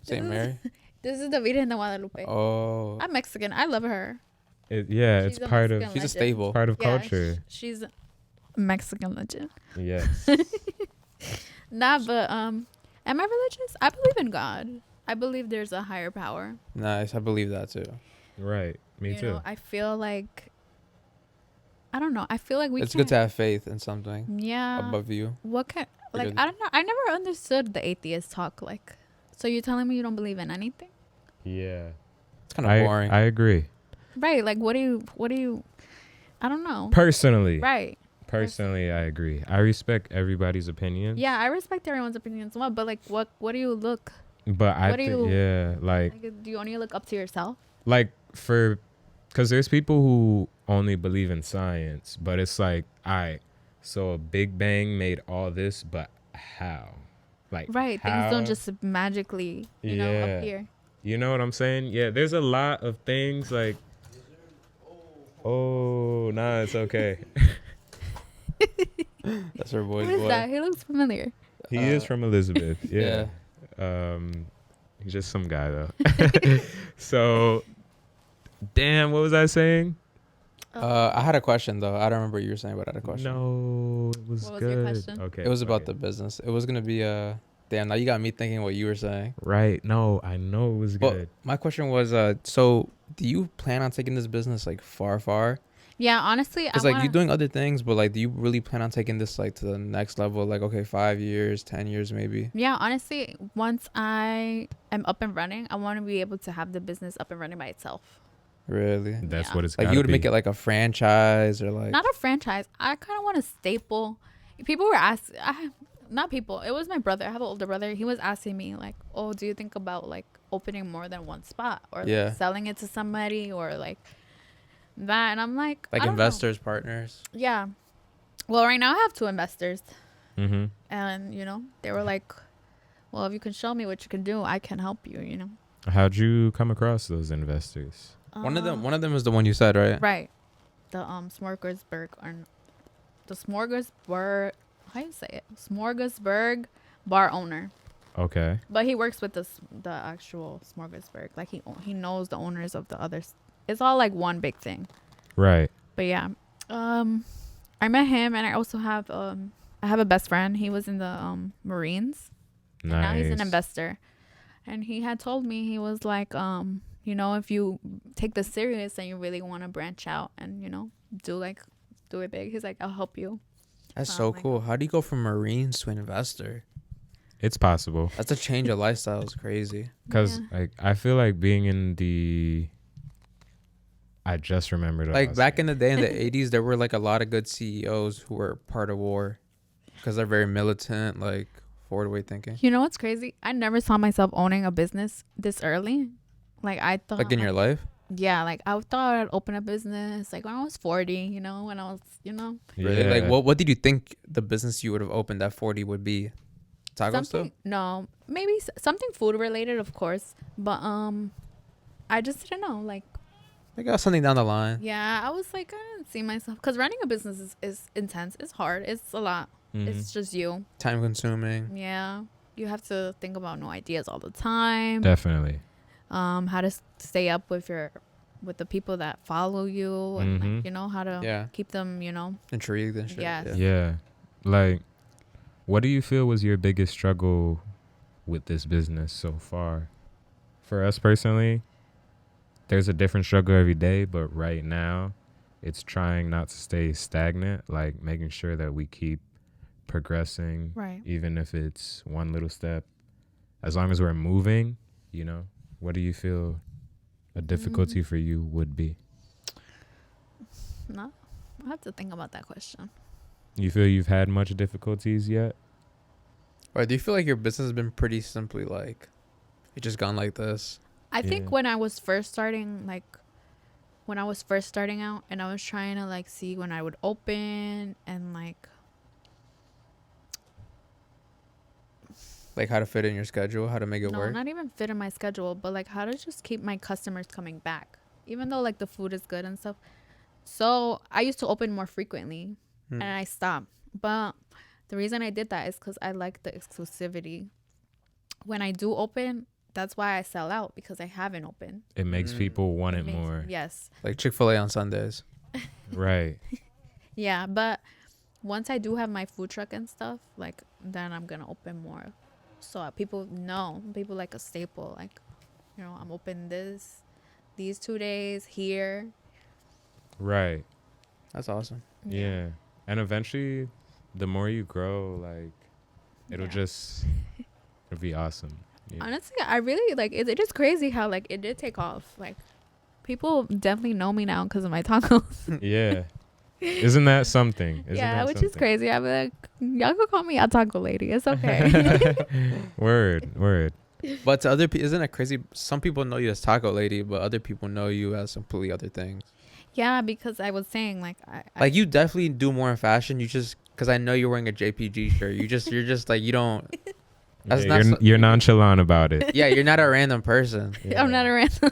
Saint Mary. this is the Virgen de Guadalupe. Oh, I'm Mexican. I love her. It's She's a part of Mexican she's a legend. staple. part of Yeah, culture. she's a Mexican legend. Yes. Nah, but am I religious? I believe in God. I believe there's a higher power. Nice. I believe that too. Right. Me You too. know, I feel like I don't know. I feel like It's good to have faith in something Yeah. above you. What kind? Like Because- I don't know. I never understood the atheist talk. Like, so you're telling me you don't believe in anything? Yeah. It's kind of boring. I agree. Right. Like, what do you? I don't know. Personally. Right. Personally, I agree. I respect everybody's opinion. Yeah, I respect everyone's opinions, well, but like, what do you look? But I What do think, you- yeah, like Do you only look up to yourself? because there's people who only believe in science, but it's like, all right, so a Big Bang made all this, but how? Like, Right. how? Things don't just magically, Yeah. appear. You know what I'm saying? Yeah, there's a lot of things like, oh, nah, it's okay. That's our boy's Who is boy. that? He looks familiar. He is from Elizabeth. Yeah. He's just some guy though. So, damn, what was I saying? I had a question though. I don't remember what you were saying, but I had a question. No, it was What was good. your question? Okay. It was about okay. the business. It was gonna be damn, now you got me thinking what you were saying. Right. No, I know it was Well, good. my question was so do you plan on taking this business like far? Yeah, honestly, Because like you're doing other things, but like do you really plan on taking this like to the next level? Like, okay, 5 years, 10 years maybe? Yeah, honestly, once I am up and running, I want to be able to have the business up and running by itself. Really? That's Yeah. what it's Like gotta you would be. make it like a franchise or like Not a franchise. I kind of want a staple. People were asking, not people. It was my brother. I have an older brother. He was asking me like, "Oh, do you think about like opening more than one spot or like, Yeah. selling it to somebody or like that?" And I'm like I don't know. investors, partners. Yeah. Well, right now I have 2 investors, Mm-hmm. and they were like, well, if you can show me what you can do, I can help you. How'd you come across those investors? One of them is the one you said, right? Right. The Smorgasburg, or the Smorgasburg, how you say it? Smorgasburg bar owner. Okay. But he works with the actual Smorgasburg. Like he knows the owners of the others. It's all like one big thing. Right. But yeah, I met him, and I also have I have a best friend. He was in the Marines. Nice. And now he's an investor. And he had told me, he was like, if you take this serious and you really want to branch out and do it big, he's like, I'll help you. That's so like, cool. How do you go from Marines to investor? It's possible. That's a change of lifestyle. Is crazy. Because I feel like being in the... I just remembered. Like back in the day in the 80s, there were like a lot of good CEOs who were part of war because they're very militant, like forward way thinking. You know what's crazy? I never saw myself owning a business this early. Like I thought, Like in your life? Yeah, like I thought I'd open a business like when I was 40. When I was, Really? Yeah. Like what did you think the business you would have opened at 40 would be? Taco stuff? No, maybe something food related, of course. But I just didn't know. Like, I got something down the line. yeah, I was like, I didn't see myself, because running a business is intense. It's hard. It's a lot. Mhm. It's just you. Time consuming. Yeah, you have to think about new ideas all the time. Definitely. How to stay up with the people that follow you, and Mhm. how to keep them, Intrigued and shit. Yes. Yeah. Like, what do you feel was your biggest struggle with this business so far? For us personally, there's a different struggle every day, but right now it's trying not to stay stagnant, like making sure that we keep progressing, Right. even if it's one little step. As long as we're moving, what do you feel a difficulty for you would be? No, I have to think about that question. You feel you've had much difficulties yet? Or do you feel like your business has been pretty simply like, it just gone like this? I think Yeah. when I was first starting, out, and I was trying to see when I would open, and Like how to fit in your schedule, how to make it no, work? not even fit in my schedule, but how to just keep my customers coming back, even though the food is good and stuff. So I used to open more frequently, and I stopped. But the reason I did that is because I like the exclusivity. When I do open, that's why I sell out, because I haven't opened. It makes people want it more. Yes. Like Chick-fil-A on Sundays. Right. Yeah, but once I do have my food truck and stuff, then I'm gonna open more, so people like a staple. I'm open these 2 days here. Right. That's awesome. Yeah. And eventually, the more you grow, it'll it'll be awesome. Yeah. Honestly, I really it is crazy how it did take off. People definitely know me now because of my tacos. Yeah. Isn't that something? Which is crazy. I'm like, y'all can call me a taco lady. It's okay. Word. But to other people, isn't it crazy? Some people know you as Taco Lady, but other people know you as completely other things. Yeah, because I was saying You definitely do more in fashion. You just, because I know you're wearing a JPG shirt. You're just you don't. That's You're nonchalant about it. Yeah, you're not a random person. Yeah. I'm not a random.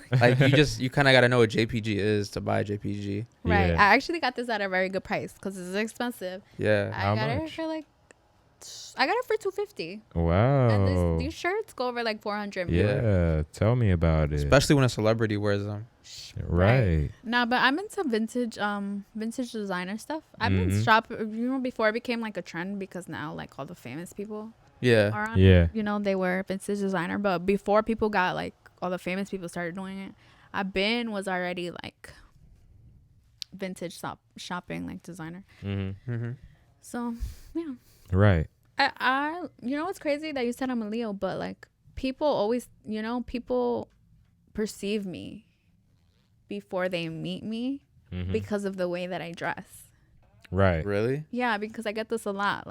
You kind of got to know what JPG is to buy a JPG. Right. Yeah. I actually got this at a very good price because it's expensive. Yeah. How I got much? it for $250. Wow. And these shirts go over $400. Yeah. Tell me about it. Especially when a celebrity wears them. Right. Nah, but I'm into vintage designer stuff. I've been shopping, before it became a trend, because now all the famous people Yeah. are on Yeah. it. They wear vintage designer, but before people got all the famous people started doing it, was already vintage shopping designer. Mm-hmm. Mm-hmm. So yeah. Right. I what's crazy that you said I'm a Leo, but people always, people perceive me before they meet me because of the way that I dress. Right. Really? Yeah, because I get this a lot.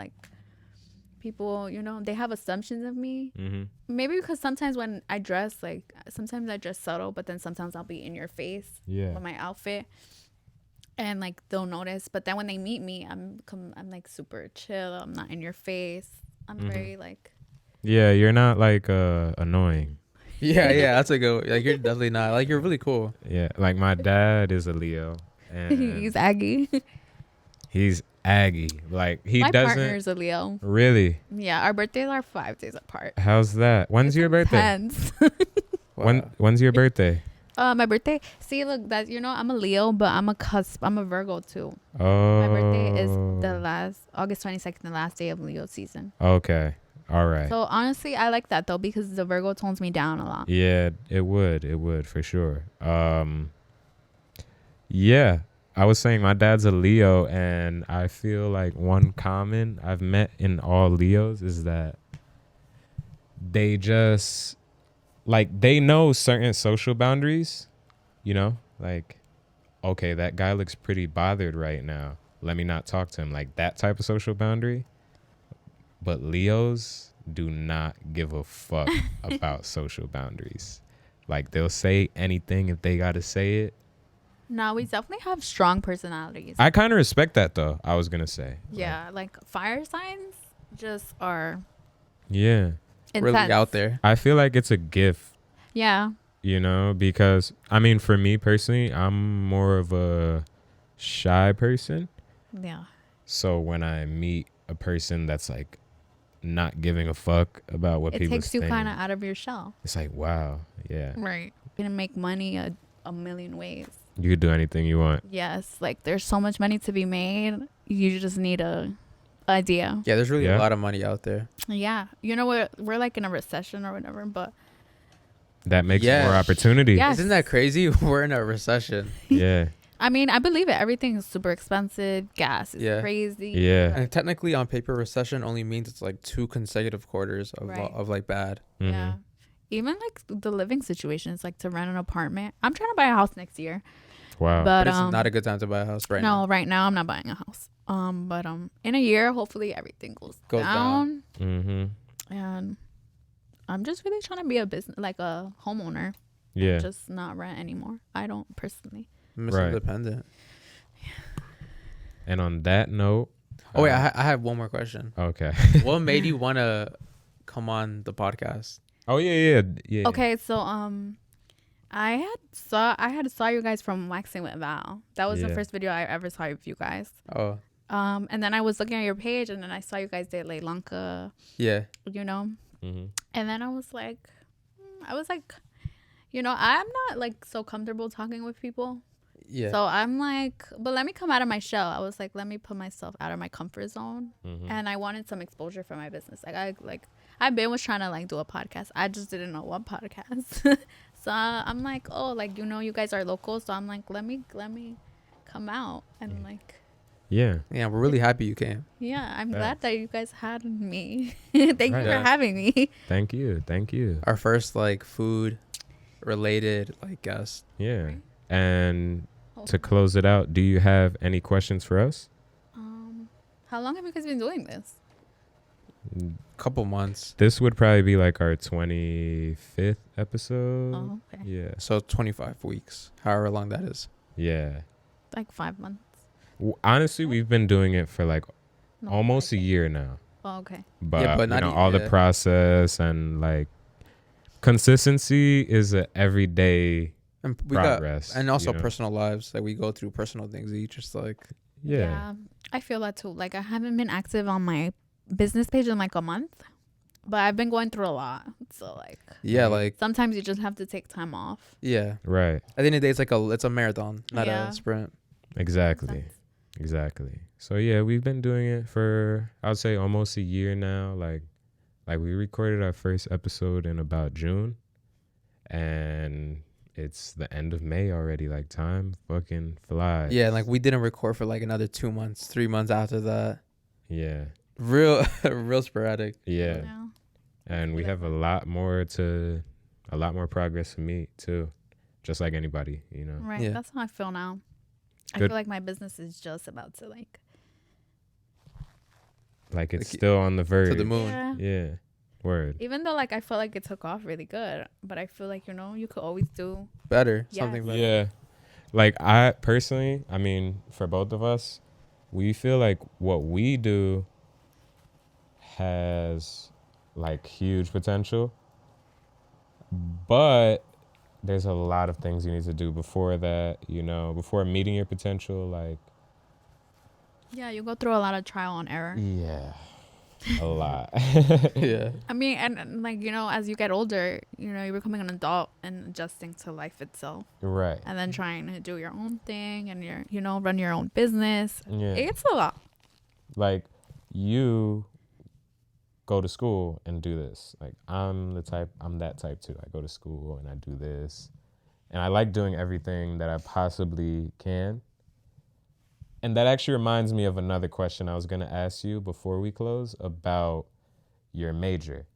People, they have assumptions of me. Mm-hmm. Maybe because sometimes when I dress, sometimes I dress subtle, but then sometimes I'll be in your face Yeah. with my outfit. and like they'll notice. But then when they meet me, I'm like super chill. I'm not in your face. I'm very like. Yeah, you're not like annoying. Yeah, that's a good. Like you're definitely not. Like you're really cool. Yeah, like my dad is a Leo, and He's Aggie. he's Aggie. Like he My doesn't partner's a Leo. really. Yeah, our birthdays are 5 days apart. How's that? When's your birthday? Intense. Wow. When's your birthday? My birthday. See, look, that I'm a Leo, but I'm a cusp. I'm a Virgo too. Oh, My birthday is the last August 22nd, the last day of Leo season. Okay, all right. So honestly, I like that though because the Virgo tones me down a lot. Yeah, it would for sure. Yeah, I was saying my dad's a Leo, and I feel like one common I've met in all Leos is that they just like they know certain social boundaries, like, okay, that guy looks pretty bothered right now. Let me not talk to him, like that type of social boundary. But Leos do not give a fuck about social boundaries. Like they'll say anything if they got to say it. No, we definitely have strong personalities. I kind of respect that though. I was going to say. Yeah, like fire signs just are Yeah. intense. Really out there. I feel like it's a gift, Yeah. because I mean, for me personally, I'm more of a shy person. Yeah. So when I meet a person that's like not giving a fuck about what It people takes you think, kind of out of your shell. it's like, wow, yeah, Right. You're gonna make money a million ways. you could do anything you want. Yes, like there's so much money to be made. You just need a idea. Yeah, there's really Yeah. a lot of money out there. Yeah, we're like in a recession or whatever, but That makes Yeah. more opportunity. Yeah. Yes. Isn't that crazy? We're in a recession. Yeah. I mean, I believe it. Everything is super expensive. Gas is Yeah. crazy. Yeah. And technically, on paper, recession only means it's like 2 consecutive quarters of Right. of like bad. Mhm. Yeah. Even like the living situations, like to rent an apartment. I'm trying to buy a house next year, Wow. but But it's not a good time to buy a house right no, now. right now I'm not buying a house. But in a year, hopefully everything goes down. Mm-hmm. And I'm just really trying to be a business, like a homeowner. Yeah. Just not rent anymore. I don't personally. I'm Right. independent. And on that note. Oh, wait, I have one more question. Okay. What made you want to come on the podcast? Oh yeah. Okay, so I had saw you guys from Waxing with Val. That was the Yeah. first video I ever saw of you guys. Oh, And then I was looking at your page, and then I saw you guys did like Lanka, yeah. Mm-hmm. and then I was like, I'm not like so comfortable talking with people. Yeah. So I'm like, but let me come out of my shell. I was like, let me put myself out of my comfort zone. Mm-hmm. And I wanted some exposure for my business. I've been trying to like do a podcast. I just didn't know what podcast. So I'm like, oh, like, you guys are local. So I'm like, let me come out and like, Yeah. Yeah, we're really happy you came. yeah, I'm Thanks. glad that you guys had me. Thank you Right. for Yeah. having me. Thank you. Our first like food related like guest. Yeah. Right. And to close it out, do you have any questions for us? How long have you guys been doing this? Couple months. This would probably be like our 25th episode. Oh, okay. Yeah. So 25 weeks, however long that is. Yeah. Like 5 months. Honestly, we've been doing it for like No, almost a like- year now. Oh, okay. But, Yeah, but not all the yeah. process and like consistency is a everyday And we progress. got, and also you know? personal lives. Like we go through personal things each. Just like, Yeah. I feel that too. Like I haven't been active on my business page in like a month, but I've been going through a lot. So like yeah, like, sometimes you just have to take time off. yeah. Right. At the end of the day, it's a marathon, not Yeah. a sprint. Exactly. Makes sense. Exactly. So yeah, we've been doing it for I would say almost a year now. Like we recorded our first episode in about June, and it's the end of May already. Like time fucking flies. Yeah, like we didn't record for like another 2 months, 3 months after that. Yeah. Real sporadic. Yeah. You know? And we have a lot more progress to meet too, just like anybody, Right. Yeah. That's how I feel now. I Good. feel like my business is just about to like like it's Like, still on the verge. To the moon. yeah. Yeah. Word. Even though like I felt like it took off really good, but I feel like you could always do. Better. Yes. Something better. Yeah. Like I personally, I mean, for both of us, we feel like what we do has like huge potential, but there's a lot of things you need to do before that, you know, before meeting your potential. Like, Yeah, you go through a lot of trial and error. yeah, a lot. Yeah. I mean, and like, you know, as you get older, you know, you're becoming an adult and adjusting to life itself. Right. And then trying to do your own thing and you know, run your own business. Yeah. It's a lot. Like you go to school and do this. Like I'm that type too. I go to school and I do this. And I like doing everything that I possibly can. And that actually reminds me of another question I was going to ask you before we close about your major.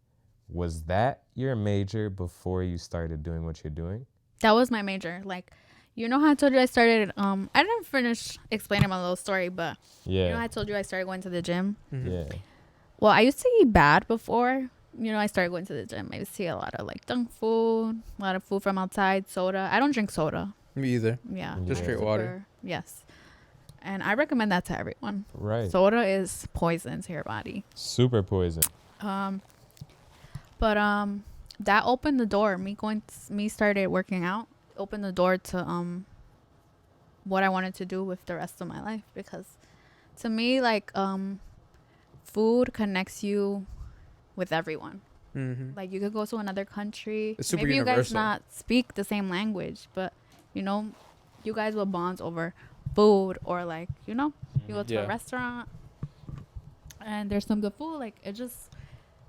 Was that your major before you started doing what you're doing? That was my major. Like, you know how I told you I started, I didn't finish explaining my little story, but Yeah. you know how I told you I started going to the gym? Mm-hmm. Yeah. Well, I used to eat bad before. You know, I started going to the gym. I used to eat a lot of like junk food, a lot of food from outside, soda. I don't drink soda. Me either. Yeah. Just I'm straight water. Yes. And I recommend that to everyone. Right. Soda is poison to your body. Super poison. But that opened the door. Me started working out. Opened the door to what I wanted to do with the rest of my life, because to me, like, food connects you with everyone. Mm-hmm. Like, you could go to another country. It's super Maybe you guys universal. not speak the same language, but you know, you guys will bond over food, or like, you know, you go to Yeah. a restaurant and there's some good food. Like, it just,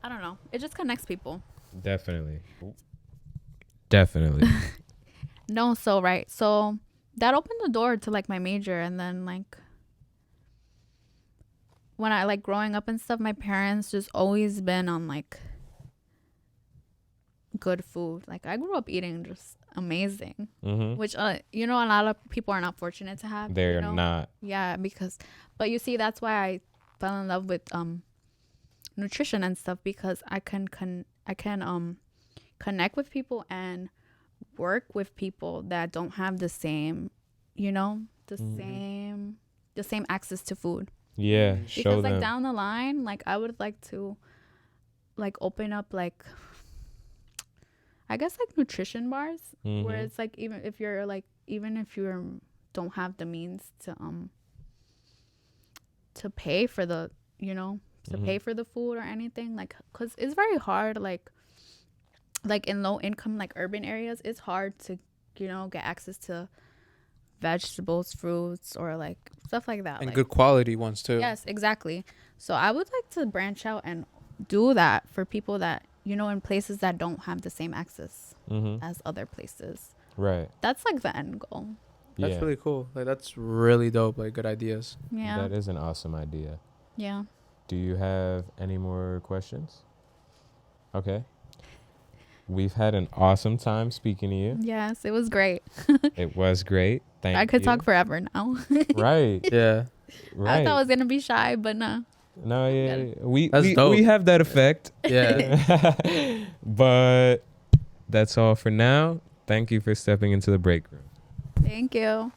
I don't know, it just connects people. Definitely. Definitely. No, so right. So that opened the door to like my major. And then like when I like growing up and stuff, my parents just always been on like good food. Like I grew up eating just amazing, Mm-hmm. which you know, a lot of people are not fortunate to have. They're you know? not. Yeah, because but you see, that's why I fell in love with nutrition and stuff, because I can connect with people and work with people that don't have the same, you know, the same access to food. Yeah. Because Show like them. down the line, like I would like to like open up like, I guess like nutrition bars, Mhm. where it's like even if you don't have the means to pay for the, you know, to pay for the food or anything, like, because it's very hard, like in low income, like urban areas, it's hard to, you know, get access to vegetables, fruits, or like stuff like that, And like, good quality ones too. yes, exactly. So I would like to branch out and do that for people that, you know, in places that don't have the same access Mm-hmm. as other places. Right. That's like the end goal. That's Yeah. really cool. Like that's really dope. Like good ideas. Yeah. That is an awesome idea. Yeah. Do you have any more questions? Okay. We've had an awesome time speaking to you. Yes, it was great. It was great. Thank you. I could talk forever now. Right. Yeah. Right. I thought I was gonna be shy, but no. No, yeah. Good. That's dope. We have that effect. Yeah. But that's all for now. Thank you for stepping into the break room. Thank you.